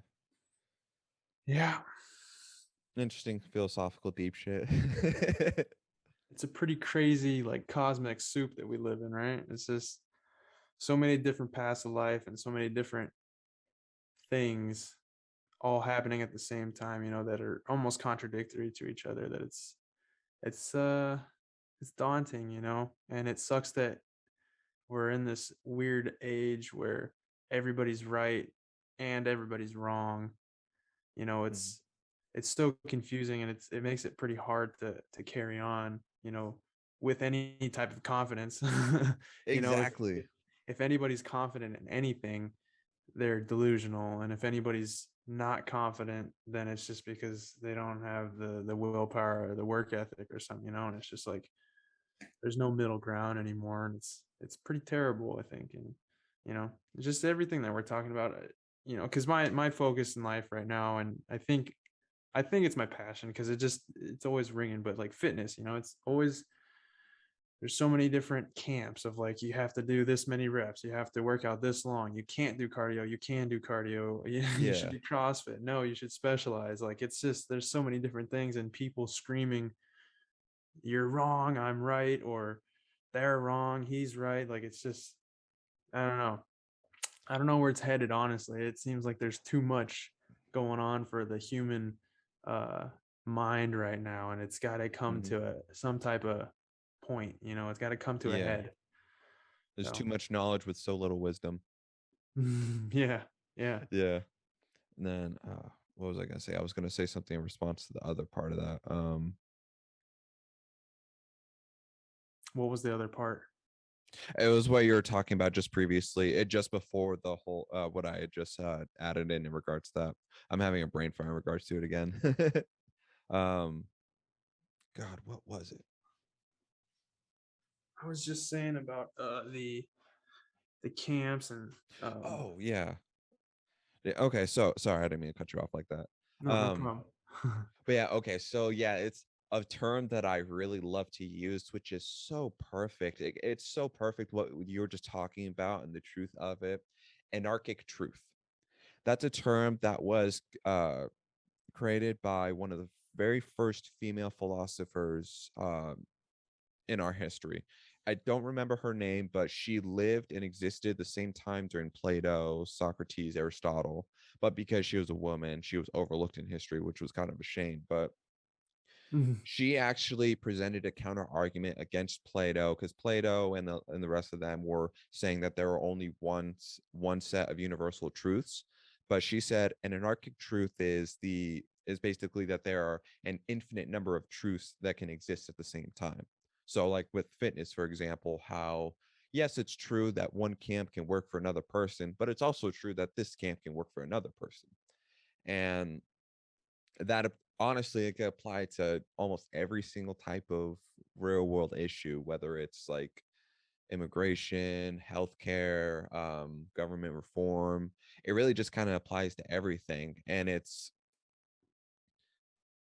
Yeah, Interesting philosophical deep shit. it's a pretty crazy, like, cosmic soup that we live in, right? It's just so many different paths of life and so many different things all happening at the same time, that are almost contradictory to each other, that it's it's daunting, and it sucks that we're in this weird age where everybody's right and everybody's wrong. you know Mhm. it's it's so confusing, and it makes it pretty hard to carry on, with any type of confidence. If, Exactly. if anybody's confident in anything, they're delusional, and if anybody's not confident, then it's just because they don't have the willpower or the work ethic or something, and it's just like there's no middle ground anymore, and it's pretty terrible, I think. And just everything that we're talking about, because my focus in life right now, and I think it's my passion, because it's always ringing, but like fitness, it's always there's so many different camps of, like, you have to do this many reps, you have to work out this long, you can't do cardio, you can do cardio, you should Yeah. do CrossFit, no, you should specialize. Like, it's just there's so many different things, and people screaming, "You're wrong, I'm right," or "They're wrong, he's right." Like, it's just, I don't know. I don't know where it's headed, honestly. It seems like there's too much going on for the human uh mind right now, and it's got to come Mhm. to some type of point, it's got to come to a Yeah. head. There's too So, much knowledge with so little wisdom. yeah. Yeah. Yeah. And then what was I gonna say? I was gonna say something in response to the other part of that. What was the other part? It was what you were talking about just previously, it just before the whole what I had just added in regards to that. I'm having a brain fire in regards to it again. um God, what was it? I was just saying about the camps and Oh yeah. Okay, so sorry, I didn't mean to cut you off like that. no Um problem. but yeah, okay, so yeah, it's a term that I really love to use, which is so perfect. It's so perfect what you were just talking about and the truth of it. Anarchic truth. That's a term that was created by one of the very first female philosophers in our history. I don't remember her name, but she lived and existed the same time during Plato, Socrates, Aristotle. But because she was a woman, she was overlooked in history, which was kind of a shame. But Mhm. She actually presented a counter argument against Plato, because Plato and the rest of them were saying that there are only one set of universal truths. But she said an anarchic truth is basically that there are an infinite number of truths that can exist at the same time. So like with fitness, for example, how yes, it's true that one camp can work for another person, but it's also true that this camp can work for another person. And that honestly, it could apply to almost every single type of real world issue, whether it's like immigration, healthcare, government reform. It really just kind of applies to everything. And it's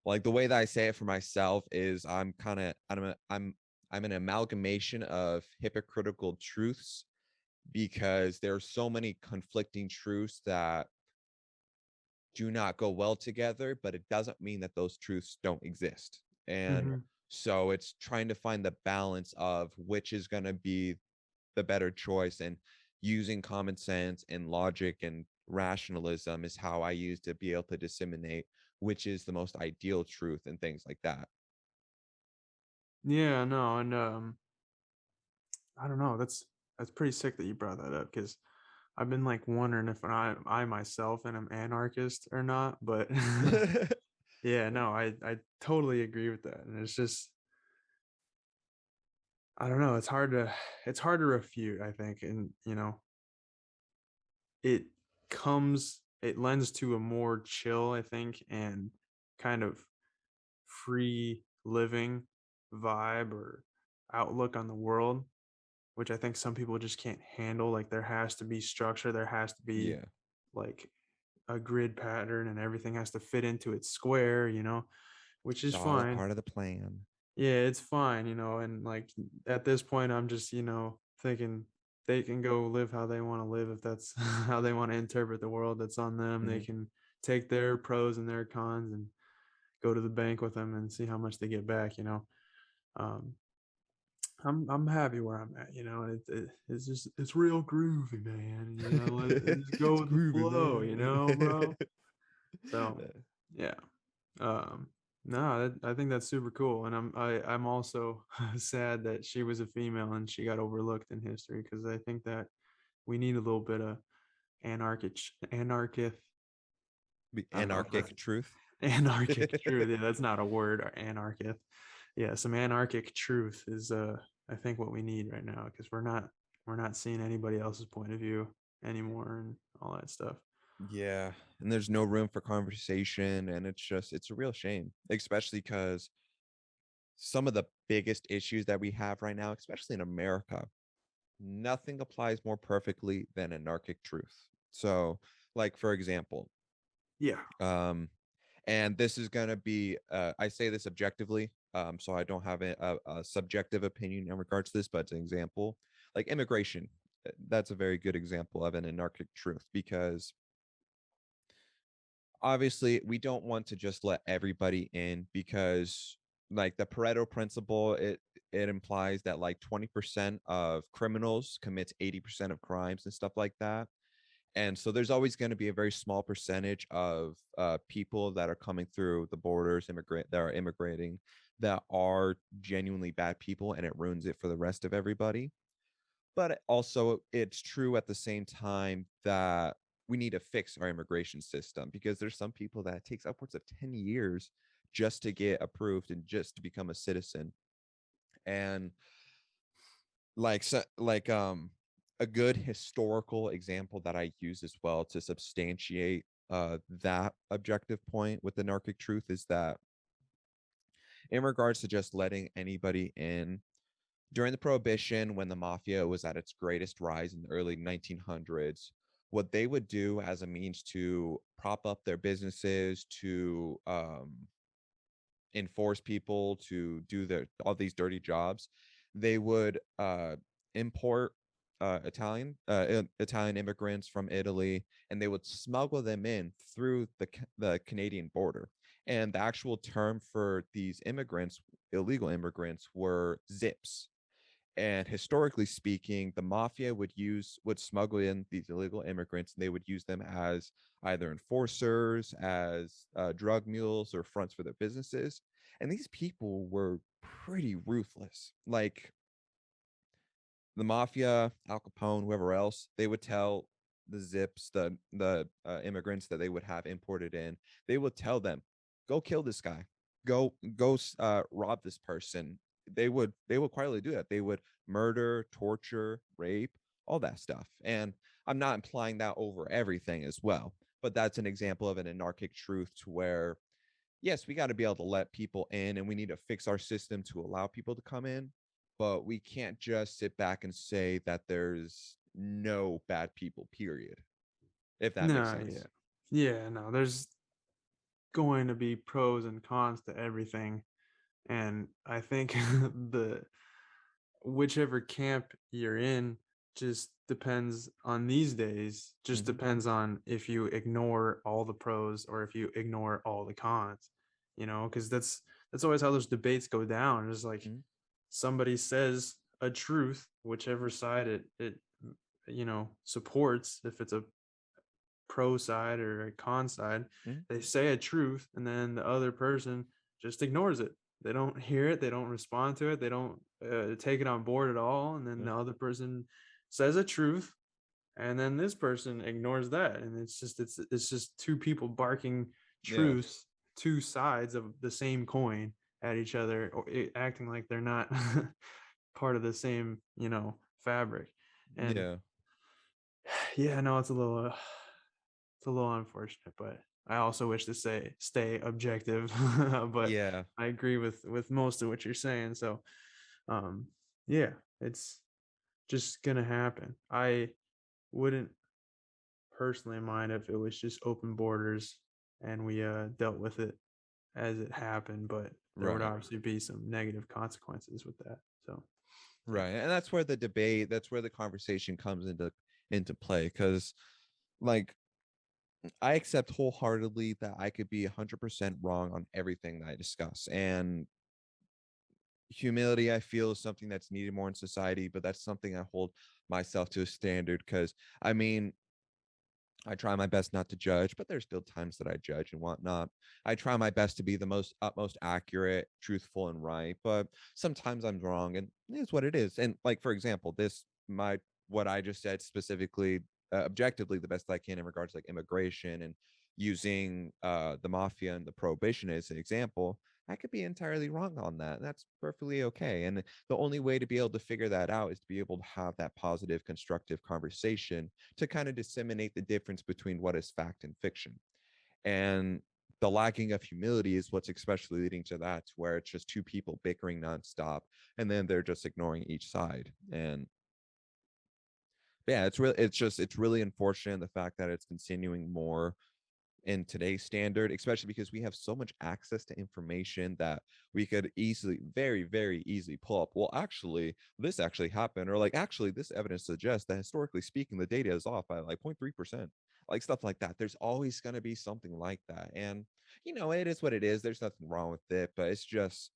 like the way that I say it for myself is I'm an amalgamation of hypocritical truths, because there are so many conflicting truths that do not go well together, but it doesn't mean that those truths don't exist. And Mhm. so it's trying to find the balance of which is going to be the better choice. And using common sense and logic and rationalism is how I use to be able to disseminate which is the most ideal truth and things like that. Yeah, no, and, I don't know, that's pretty sick that you brought that up because 'cause I've been, like, wondering if I myself am an anarchist or not, but yeah, no, I totally agree with that, and it's just I don't know, it's hard to refute, I think, and, it it lends to a more chill, I think, and kind of free living vibe or outlook on the world, which I think some people just can't handle. Like there has to be structure, there has to be Yeah, like a grid pattern and everything has to fit into its square, which it's is all a fine. part of the plan. Yeah, it's fine, and like at this point I'm just, thinking they can go live how they want to live if that's how they want to interpret the world. That's on them. They Mhm. can take their pros and their cons and go to the bank with them and see how much they get back. Um, I'm happy where I'm at, and it's just it's real groovy, man. Just go It's with the groovy, flow, man. bro. So yeah, um, no, I think that's super cool, and I'm also sad that she was a female and she got overlooked in history because I think that we need a little bit of anarchic. The I don't know if that's anarchic truth. anarchic truth. Yeah, that's not a word. Or anarchist. Yeah, some anarchic truth is I think what we need right now because we're not seeing anybody else's point of view anymore and all that stuff. Yeah, and there's no room for conversation, and it's a real shame, especially because some of the biggest issues that we have right now, especially in America, nothing applies more perfectly than anarchic truth. So, like for example, Yeah. um, and this is gonna be I say this objectively, so I don't have a subjective opinion in regards to this, but it's an example. Like immigration, that's a very good example of an anarchic truth, because obviously we don't want to just let everybody in, because like the Pareto principle, it implies that like 20% of criminals commits 80% of crimes and stuff like that. And so there's always going to be a very small percentage of people that are coming through the borders, immigrant that are immigrating, that are genuinely bad people, and it ruins it for the rest of everybody. But also, it's true at the same time that we need to fix our immigration system, because there's some people that it takes upwards of 10 years just to get approved and just to become a citizen. And a good historical example that I use as well to substantiate that objective point with the narcic truth is that in regards to just letting anybody in during the prohibition, when the mafia was at its greatest rise in the early 1900s, what they would do as a means to prop up their businesses, to enforce people to do their all these dirty jobs, they would import Italian immigrants from Italy, and they would smuggle them in through the Canadian border. And the actual term for these immigrants, illegal immigrants, were zips. And historically speaking, the mafia would smuggle in these illegal immigrants, and they would use them as either enforcers, as drug mules, or fronts for their businesses. And these people were pretty ruthless. Like the mafia, Al Capone, whoever else, they would tell the Zips, the immigrants that they would have imported in, they would tell them, "Go kill this guy, go rob this person." They would quietly do that. They would murder, torture, rape, all that stuff. And I'm not implying that over everything as well, but that's an example of an anarchic truth to where yes, we got to be able to let people in and we need to fix our system to allow people to come in, but we can't just sit back and say that there's no bad people, period, if that makes No, yeah. sense. Yeah, no, there's going to be pros and cons to everything. And I think the whichever camp you're in just depends on these days, just Hmm. depends on if you ignore all the pros or if you ignore all the cons, because that's always how those debates go down. It's like Hmm. somebody says a truth, whichever side it supports, if it's a pro side or a con side, Hmm. they say a truth and then the other person just ignores it. They don't hear it, they don't respond to it, they don't take it on board at all. And then Yeah. the other person says a truth and then this person ignores that. And it's just two people barking Yeah. truths, two sides of the same coin at each other, or acting like they're not part of the same, fabric. And Yeah. yeah, no, it's a little unfortunate, but I also wish to say stay objective. But Yeah. I agree with most of what you're saying. So, um, yeah, it's just gonna happen. I wouldn't personally mind if it was just open borders and we dealt with it as it happened, but there would Right. obviously be some negative consequences with that. So, yeah, Right. And that's where the debate, that's where the conversation comes into play. Cause like I accept wholeheartedly that I could be 100% wrong on everything that I discuss. And humility, I feel, is something that's needed more in society, but that's something I hold myself to a standard because I mean, I try my best not to judge, but there's still times that I judge and whatnot. I try my best to be the most utmost accurate, truthful, and right, but sometimes I'm wrong, and it's what it is. And like for example, this my what I just said specifically, objectively, the best I can in regards to like immigration and using the mafia and the prohibition as an example. I could be entirely wrong on that. And that's perfectly okay. And the only way to be able to figure that out is to be able to have that positive, constructive conversation to kind of disseminate the difference between what is fact and fiction. And the lacking of humility is what's especially leading to that, where it's just two people bickering nonstop and then they're just ignoring each side. And yeah, it's really unfortunate the fact that it's continuing more in today's standard, especially because we have so much access to information that we could easily, very, very easily pull up. Well, actually, this actually happened, or like, actually, this evidence suggests that historically speaking, the data is off by like 0.3%, like stuff like that. There's always going to be something like that. And, it is what it is. There's nothing wrong with it, but it's just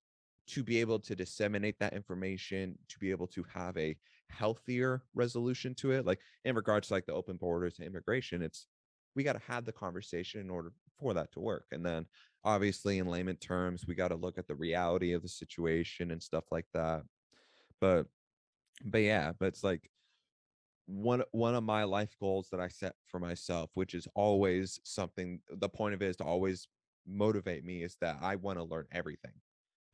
to be able to disseminate that information, to be able to have a healthier resolution to it, like in regards to like the open borders and immigration, it's we got to have the conversation in order for that to work. And then obviously in layman terms, we got to look at the reality of the situation and stuff like that. But yeah, but it's like one of my life goals that I set for myself, which is always something, the point of it is to always motivate me, is that I want to learn everything.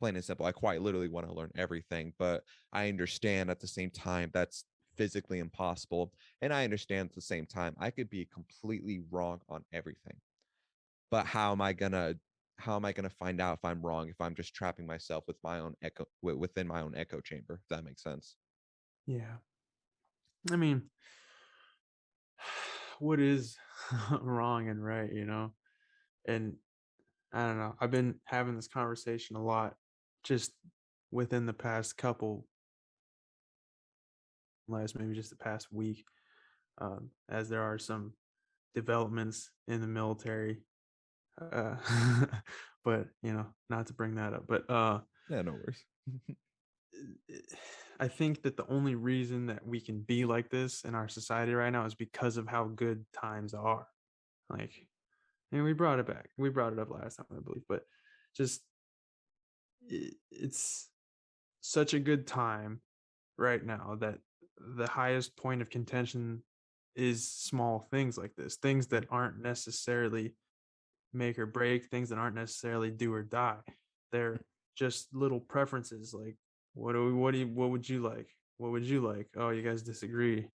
Plain and simple. I quite literally want to learn everything, but I understand at the same time that's physically impossible. And I understand at the same time I could be completely wrong on everything. But how am I gonna find out if I'm wrong if I'm just trapping myself with my own echo within my own echo chamber? If that makes sense. yeah. I mean, what is wrong and right, And I don't know. I've been having this conversation a lot just within the past couple, last maybe just the past week, as there are some developments in the military. Uh, but not to bring that up, but Yeah, no worries. I think that the only reason that we can be like this in our society right now is because of how good times are. Like, and we brought it back. We brought it up last time, I believe, but just it's such a good time right now that the highest point of contention is small things like this, things that aren't necessarily make or break, things that aren't necessarily do or die. They're just little preferences like what would you like? What would you like? Oh, you guys disagree.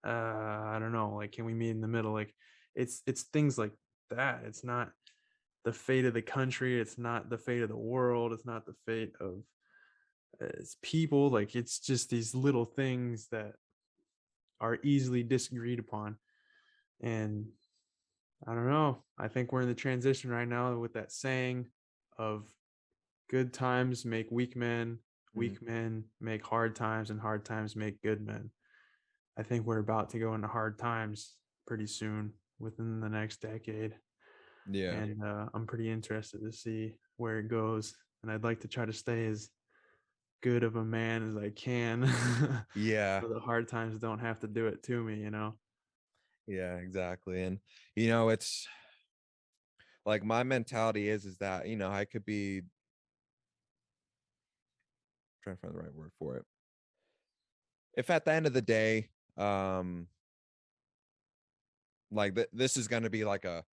I don't know. Like, can we meet in the middle? Like, it's things like that. It's not the fate of the country. It's not the fate of the world. It's not the fate of it's people. Like, it's just these little things that are easily disagreed upon. And I don't know. I think we're in the transition right now with that saying of good times make Mhm. weak men make hard times, and hard times make good men. I think we're about to go into hard times pretty soon within the next decade. Yeah. And I'm pretty interested to see where it goes. And I'd like to try to stay as good of a man as I can Yeah. so the hard times don't have to do it to me, you know? Yeah, exactly. And it's like my mentality is that, I could be trying to find the right word for it. If at the end of the day, um like this is going to be like an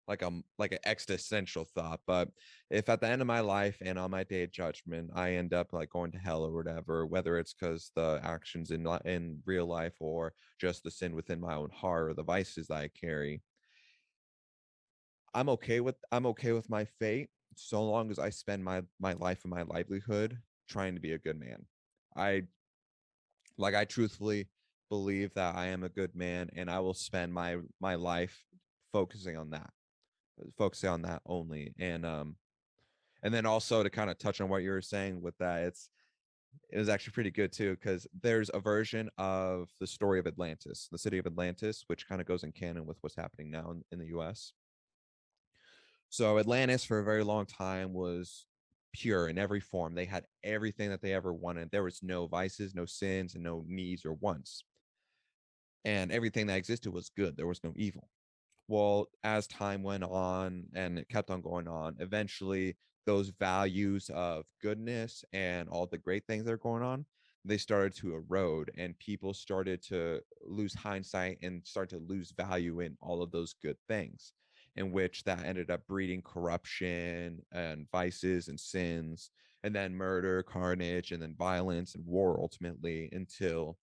existential thought, but if at the end of my life and on my day of judgment I end up like going to hell or whatever, whether it's because the actions in real life or just the sin within my own heart or the vices that I carry, I'm okay with my fate so long as I spend my life and my livelihood trying to be a good man. I I truthfully believe that I am a good man, and I will spend my life focusing on that, only. And then also to kind of touch on what you were saying with that, it was actually pretty good too, because there's a version of the story of Atlantis, the city of Atlantis, which kind of goes in canon with what's happening now in the US. So Atlantis for a very long time was pure in every form. They had everything that they ever wanted. There was no vices, no sins, and no needs or wants. And everything that existed was good. There was no evil. Well, as time went on and it kept on going on, eventually those values of goodness and all the great things that are going on, they started to erode, and people started to lose hindsight and start to lose value in all of those good things, in which that ended up breeding corruption and vices and sins, and then murder, carnage, and then violence and war ultimately, until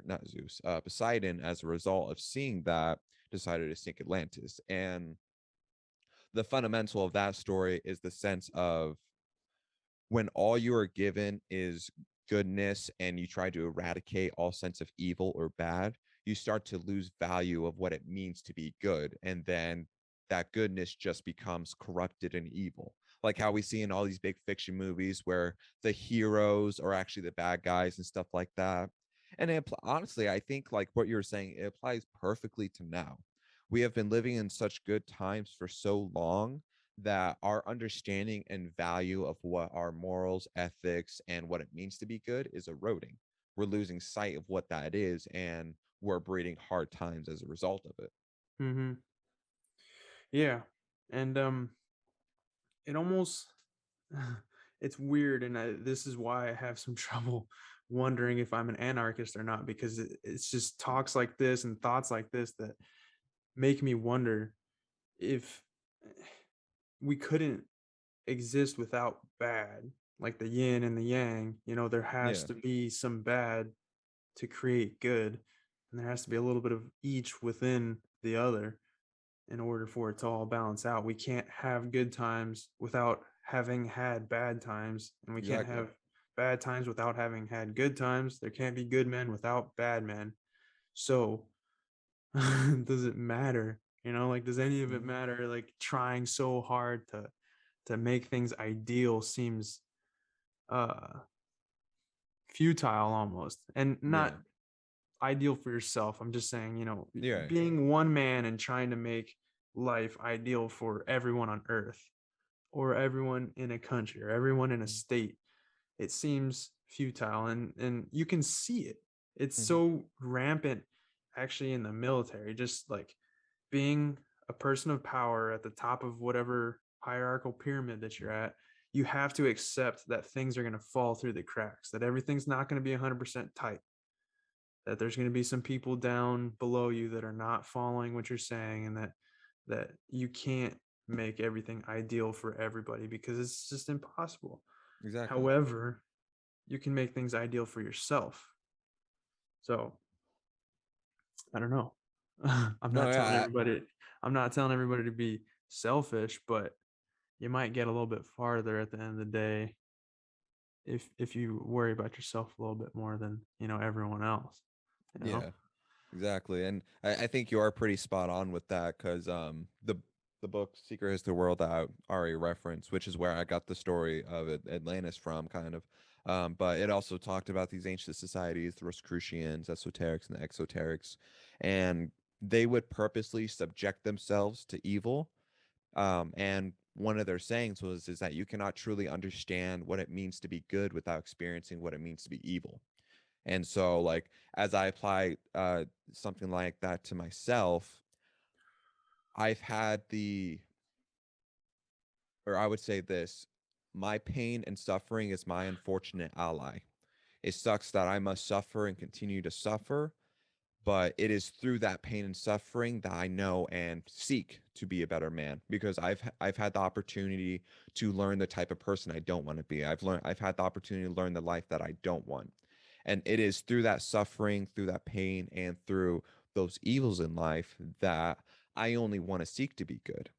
not Zeus, Poseidon, as a result of seeing that, decided to sink Atlantis. And the fundamental of that story is the sense of when all you are given is goodness and you try to eradicate all sense of evil or bad, you start to lose value of what it means to be good. And then that goodness just becomes corrupted and evil. Like how we see in all these big fiction movies where the heroes are actually the bad guys and stuff like that. And honestly, I think like what you're saying, it applies perfectly to now. We have been living in such good times for so long that our understanding and value of what our morals, ethics, and what it means to be good is eroding. We're losing sight of what that is, and we're breeding hard times as a result of it. Hmm. Yeah. And it almost it's weird, and this is why I have some trouble wondering if I'm an anarchist or not, because it's just talks like this and thoughts like this that make me wonder if we couldn't exist without bad, like the yin and the yang. You know, there has Yeah, to be some bad to create good, and there has to be a little bit of each within the other in order for it to all balance out. We can't have good times without having had bad times, and we can't exactly. have bad times without having had good times. There can't be good men without bad men. So, does it matter? You know, like, does any of it Mhm. matter? Like, trying so hard to make things ideal seems uh futile almost, and not Yeah, ideal for yourself. I'm just saying, you know, yeah, being one man and trying to make life ideal for everyone on earth, or everyone in a country, or everyone in a mhm, state, it seems futile. And you can see it. It's mhm, so rampant actually in the military, just like being a person of power at the top of whatever hierarchical pyramid that you're at. you have to accept that things are going to fall through the cracks, that everything's not going to be 100% tight, that there's going to be some people down below you that are not following what you're saying, and that you can't make everything ideal for everybody because it's just impossible. Exactly. However, you can make things ideal for yourself. So I don't know. I'm No, not telling yeah, everybody I'm not telling everybody to be selfish, but you might get a little bit farther at the end of the day if you worry about yourself a little bit more than, everyone else, you know? yeah, exactly. And I think you are pretty spot on with that because the book Secret History of the World that I already referenced, which is where I got the story of Atlantis from, kind of. But it also talked about these ancient societies, the Rosicrucians, esoterics, and the exoterics, and they would purposely subject themselves to evil. And one of their sayings was is that you cannot truly understand what it means to be good without experiencing what it means to be evil. And so, like, as I apply something like that to myself, I've had or I would say this, my pain and suffering is my unfortunate ally. It sucks that I must suffer and continue to suffer, but it is through that pain and suffering that I know and seek to be a better man because I've had the opportunity to learn the type of person I don't want to be. I've had the opportunity to learn the life that I don't want. And it is through that suffering, through that pain, and through those evils in life that I only want to seek to be good.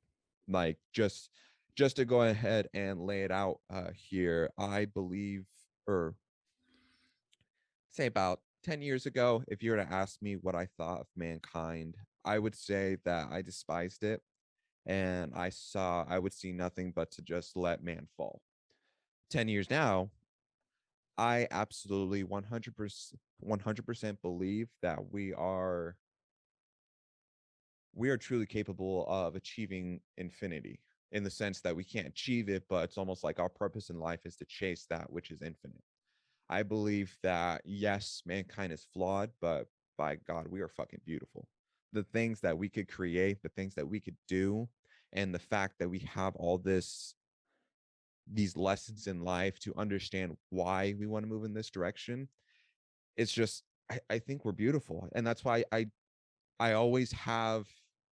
Like just to go ahead and lay it out here, I believe, or say about 10 years ago, if you were to ask me what I thought of mankind, I would say that I despised it and I would see nothing but to just let man fall. 10 years now, I absolutely 100% believe that we are truly capable of achieving infinity in the sense that we can't achieve it, but it's almost like our purpose in life is to chase that which is infinite. I believe that yes, mankind is flawed, but by God, we are fucking beautiful. The things that we could create, the things that we could do, and the fact that we have all these lessons in life to understand why we want to move in this direction. It's just I think we're beautiful. And that's why I always have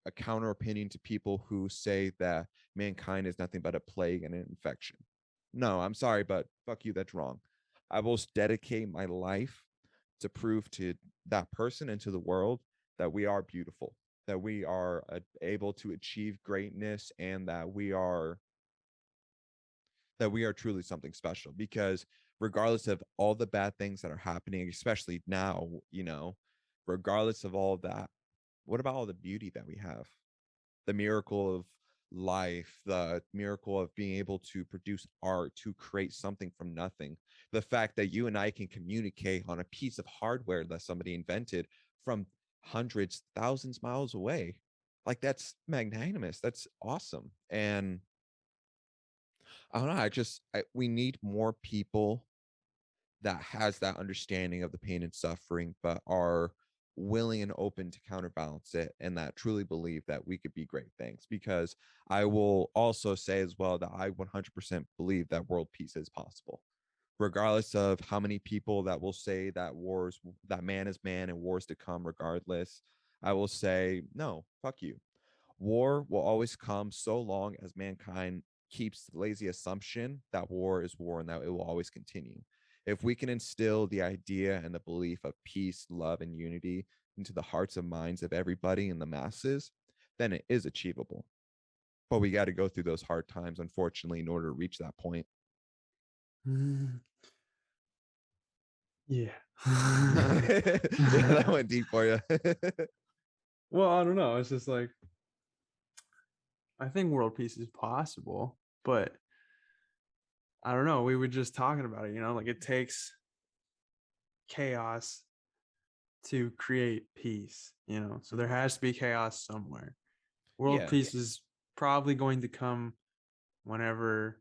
a counter opinion to people who say that mankind is nothing but a plague and an infection. No, I'm sorry, but fuck you, that's wrong. I will dedicate my life to prove to that person and to the world that we are beautiful, that we are able to achieve greatness, and that we are truly something special. Because regardless of all the bad things that are happening, especially now, regardless of all of that, what about all the beauty that we have? The miracle of life, the miracle of being able to produce art, to create something from nothing. The fact that you and I can communicate on a piece of hardware that somebody invented from hundreds, thousands miles away. Like that's magnanimous. That's awesome. And I don't know. We need more people that has that understanding of the pain and suffering, but are willing and open to counterbalance it and that truly believe that we could be great things. Because I will also say as well that I 100% believe that world peace is possible. Regardless of how many people that will say that man is man and wars to come, regardless, I will say, no, fuck you. War will always come so long as mankind keeps the lazy assumption that war is war and that it will always continue. If we can instill the idea and the belief of peace, love, and unity into the hearts and minds of everybody in the masses, then it is achievable. But we got to go through those hard times, unfortunately, in order to reach that point. Mm, yeah. Yeah, that went deep for you. Well, I don't know. It's just like I think world peace is possible, but I don't know. We were just talking about it, like it takes chaos to create peace, so there has to be chaos somewhere. World Yeah, peace is probably going to come whenever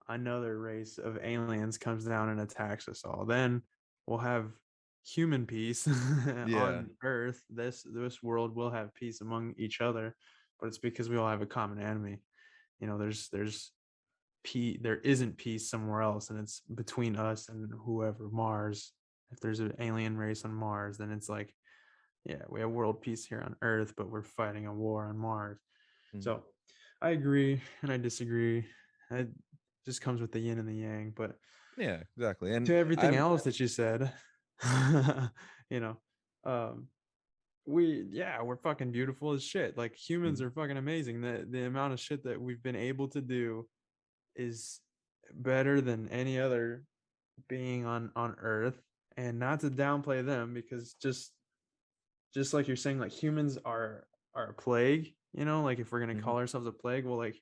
another race of aliens comes down and attacks us all. Then we'll have human peace yeah, on Earth. This world will have peace among each other, but it's because we all have a common enemy. There's peace, there isn't peace somewhere else, and it's between us and whoever, Mars. If there's an alien race on Mars, then it's like, yeah, we have world peace here on Earth, but we're fighting a war on Mars. Mhm. So I agree and I disagree. It just comes with the yin and the yang. But Yeah, exactly. And to everything I'm else that you said, you know, um, we're fucking beautiful as shit. Like humans Mhm, are fucking amazing. The amount of shit that we've been able to do is better than any other being on Earth. And not to downplay them, because just like you're saying, like humans are a plague, like if we're gonna mhm, call ourselves a plague, well, like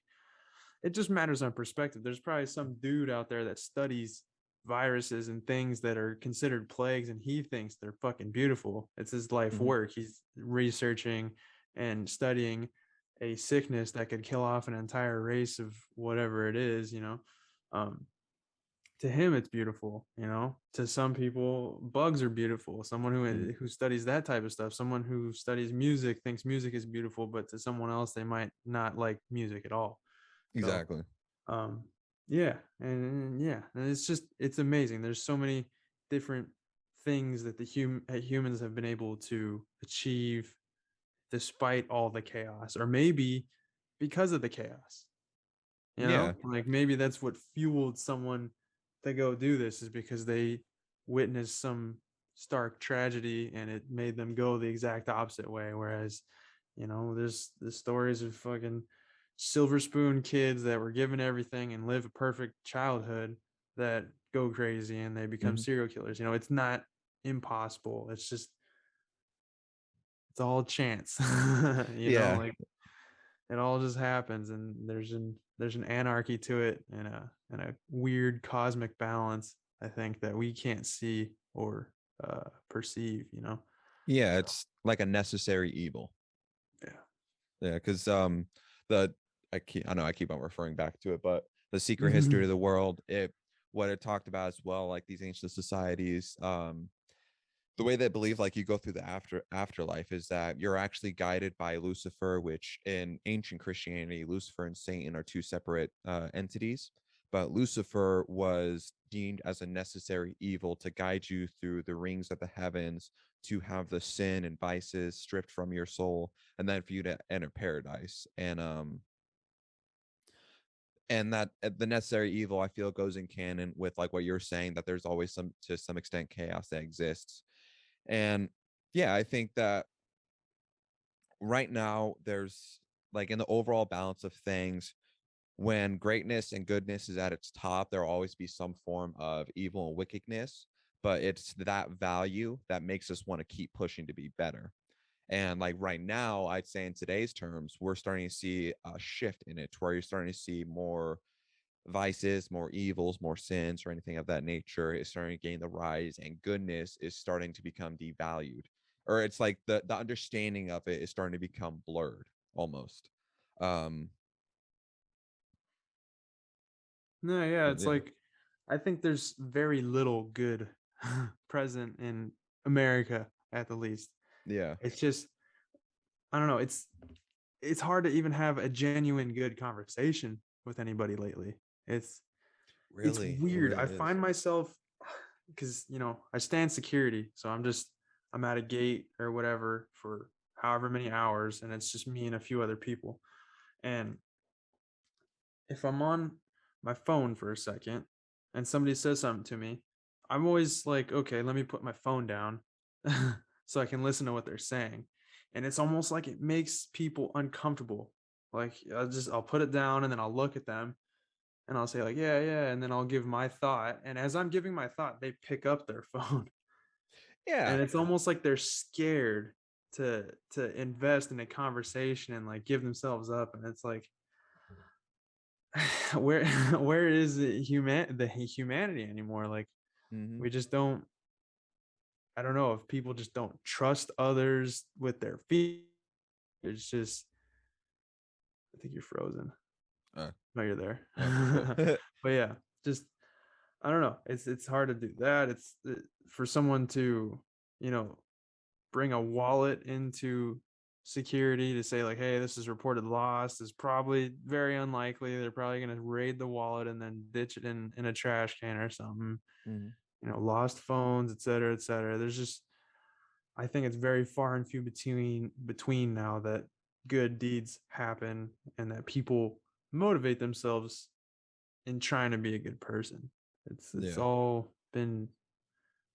it just matters on perspective. There's probably some dude out there that studies viruses and things that are considered plagues, and he thinks they're fucking beautiful. It's his life mhm, work. He's researching and studying a sickness that could kill off an entire race of whatever it is, um, to him it's beautiful. To some people bugs are beautiful. Someone mhm. who studies that type of stuff, someone who studies music thinks music is beautiful, but to someone else they might not like music at all. So Exactly. um yeah, and it's amazing. There's so many different things that humans have been able to achieve despite all the chaos, or maybe because of the chaos. Yeah. Like maybe that's what fueled someone to go do this, is because they witnessed some stark tragedy and it made them go the exact opposite way. Whereas, there's the stories of fucking silver spoon kids that were given everything and live a perfect childhood that go crazy and they become Mhm. serial killers. It's not impossible. It's all chance. Yeah. Like it all just happens, and there's an anarchy to it, and a weird cosmic balance, I think, that we can't see or perceive. Yeah, it's like a necessary evil. Yeah. Yeah, because the I know I keep on referring back to it, but the secret history of the world, what it talked about as well, like these ancient societies, the way they believe like you go through the afterlife is that you're actually guided by Lucifer, which in ancient Christianity, Lucifer and Satan are two separate entities, but Lucifer was deemed as a necessary evil to guide you through the rings of the heavens, to have the sin and vices stripped from your soul, and then for you to enter paradise. And that the necessary evil I feel goes in canon with like what you're saying, that there's always some, to some extent, chaos that exists. And yeah, I think that right now there's like in the overall balance of things, when greatness and goodness is at its top, there'll always be some form of evil and wickedness, but it's that value that makes us want to keep pushing to be better. And like right now, I'd say in today's terms, we're starting to see a shift in it, to where you're starting to see more vices, more evils, more sins, or anything of that nature is starting to gain the rise, and goodness is starting to become devalued. Or it's like the understanding of it is starting to become blurred almost. Um, No, yeah, but it's yeah, like I think there's very little good present in America, at the least. yeah, It's just, I don't know, it's hard to even have a genuine good conversation with anybody lately. It's really, it weird. really I is. find myself, because I stand security, so I'm at a gate or whatever for however many hours, and it's just me and a few other people. And if I'm on my phone for a second and somebody says something to me, I'm always like, okay, let me put my phone down so I can listen to what they're saying. And it's almost like it makes people uncomfortable. Like I'll put it down and then I'll look at them and I'll say like, yeah, yeah, and then I'll give my thought. And as I'm giving my thought, they pick up their phone. Yeah. And it's almost like they're scared to invest in a conversation and like give themselves up. And it's like, where where is the humanity anymore? Like Hmm. we just don't. I don't know if people just don't trust others with their feet. It's just, I think you're frozen. Uh, No, you're there. okay, cool. But yeah, just, I don't know. It's hard to do that. For someone to, you know bring a wallet into security to say like, hey, this is reported lost is probably very unlikely. They're probably going to raid the wallet and then ditch it in a trash can or something. Mhm. Lost phones, et cetera, et cetera. There's just, I think it's very far and few between now that good deeds happen and that people motivate themselves in trying to be a good person. It's Yeah. all been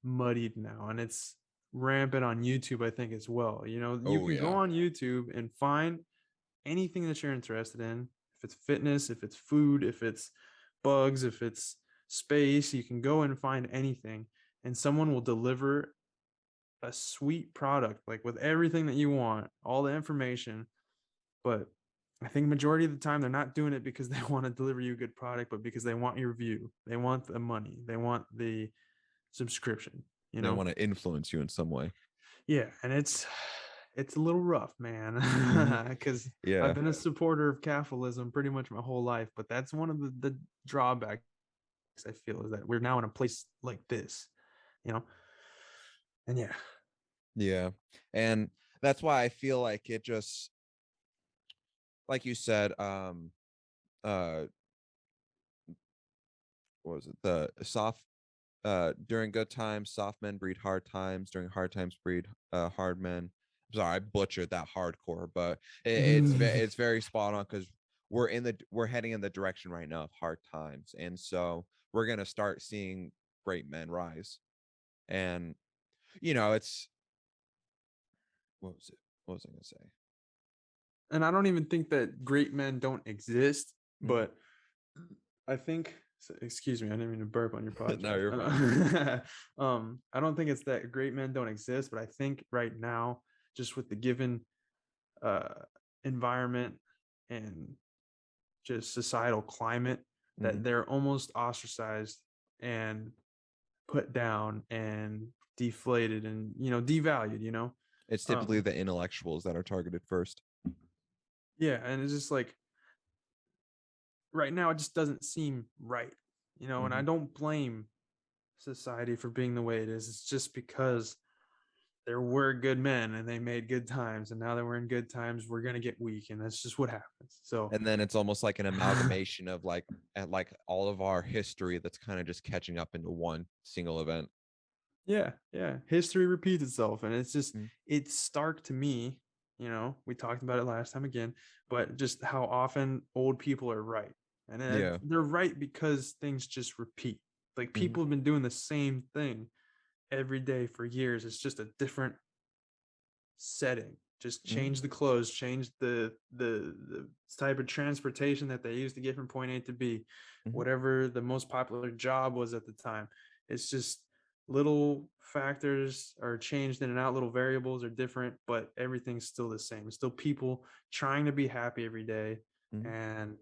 muddied now, and it's rampant on YouTube, I think, as well. You Oh can go yeah. on YouTube and find anything that you're interested in. If it's fitness, if it's food, if it's bugs, if it's space, you can go and find anything, and someone will deliver a sweet product, like with everything that you want, all the information. But I think majority of the time they're not doing it because they want to deliver you a good product, but because they want your view. They want the money. They want the subscription, you They know? want to influence you in some way. Yeah, and it's a little rough, man, Hmm. because I've Yeah. been a supporter of capitalism pretty much my whole life, but that's one of the drawbacks I feel is that we're now in a place like this, you know? And yeah. Yeah. And that's why I feel like it just, like you said, uh what was it? The soft during good times, soft men breed hard times. During hard times, breed hard men. I'm sorry, I butchered that hardcore, but it's very spot on because we're heading in the direction right now of hard times, and so we're gonna start seeing great men rise. And it's what was it? What was I gonna say? And I don't even think that great men don't exist, Mhm. but I think excuse me, I didn't mean to burp on your No, podcast. you're fine. I don't think it's that great men don't exist, but I think right now, just with the given uh, environment and just societal climate, that Mhm. they're almost ostracized and put down and deflated and devalued. It's typically Um, the intellectuals that are targeted first. yeah, and it's just like right now, it just doesn't seem right. And I Mhm. don't blame society for being the way it is. It's just because there were good men and they made good times, and now that we're in good times, we're gonna get weak, and that's just what happens. So, And then it's almost like an amalgamation of like all of our history that's kind of just catching up into one single event. yeah, yeah, history repeats itself, and Mm. it's stark to me. We talked about it last time again, but just how often old people are right, and Yeah. they're right because things just repeat. Like Hmm. people have been doing the same thing every day for years. It's just a different setting. Just Hmm. change the clothes, change the type of transportation that they used to get from point A to B, Hmm. whatever the most popular job was at the time. It's just little factors are changed in and out, little variables are different, but everything's still the same. It's still people trying to be happy every day, Hmm. and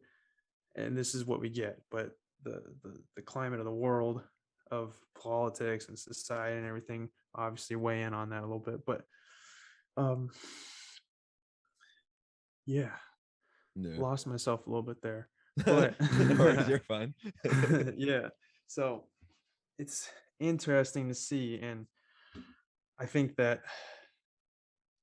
this is what we get. But the climate of the world, of politics and society and everything obviously weigh in on that a little bit. But um, yeah, Yeah. lost myself a little bit there, but No worries, you're fine. yeah. So it's interesting to see, and I think that